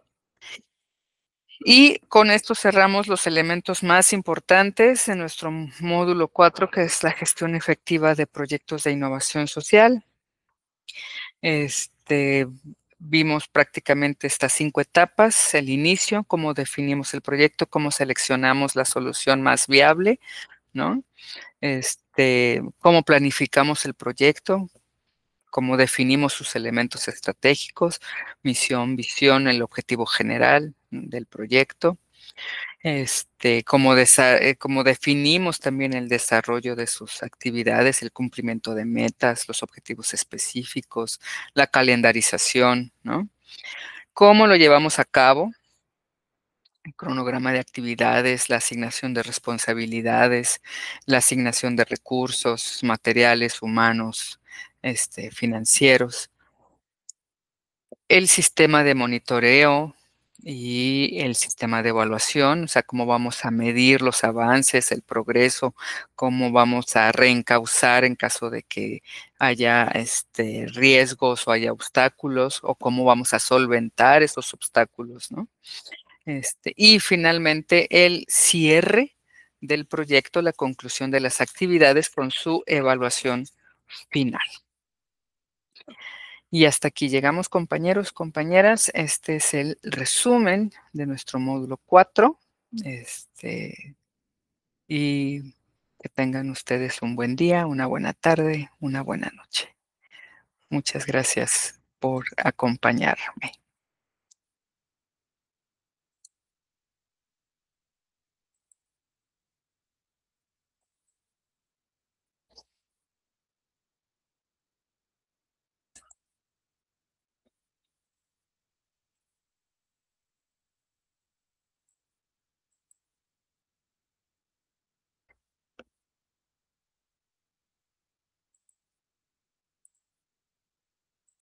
Y con esto cerramos los elementos más importantes en nuestro módulo 4, que es la gestión efectiva de proyectos de innovación social. Este, Vimos prácticamente estas 5 etapas: el inicio, cómo definimos el proyecto, cómo seleccionamos la solución más viable, ¿no? Cómo planificamos el proyecto, cómo definimos sus elementos estratégicos, misión, visión, el objetivo general del proyecto. Cómo definimos también el desarrollo de sus actividades, el cumplimiento de metas, los objetivos específicos, la calendarización, ¿no? Cómo lo llevamos a cabo, el cronograma de actividades, la asignación de responsabilidades, la asignación de recursos materiales, humanos, financieros, el sistema de monitoreo y el sistema de evaluación, o sea, cómo vamos a medir los avances, el progreso, cómo vamos a reencauzar en caso de que haya, riesgos o haya obstáculos, o cómo vamos a solventar esos obstáculos, ¿no? Y finalmente el cierre del proyecto, la conclusión de las actividades con su evaluación final. Y hasta aquí llegamos, compañeros, compañeras. Este es el resumen de nuestro módulo 4. Y que tengan ustedes un buen día, una buena tarde, una buena noche. Muchas gracias por acompañarme.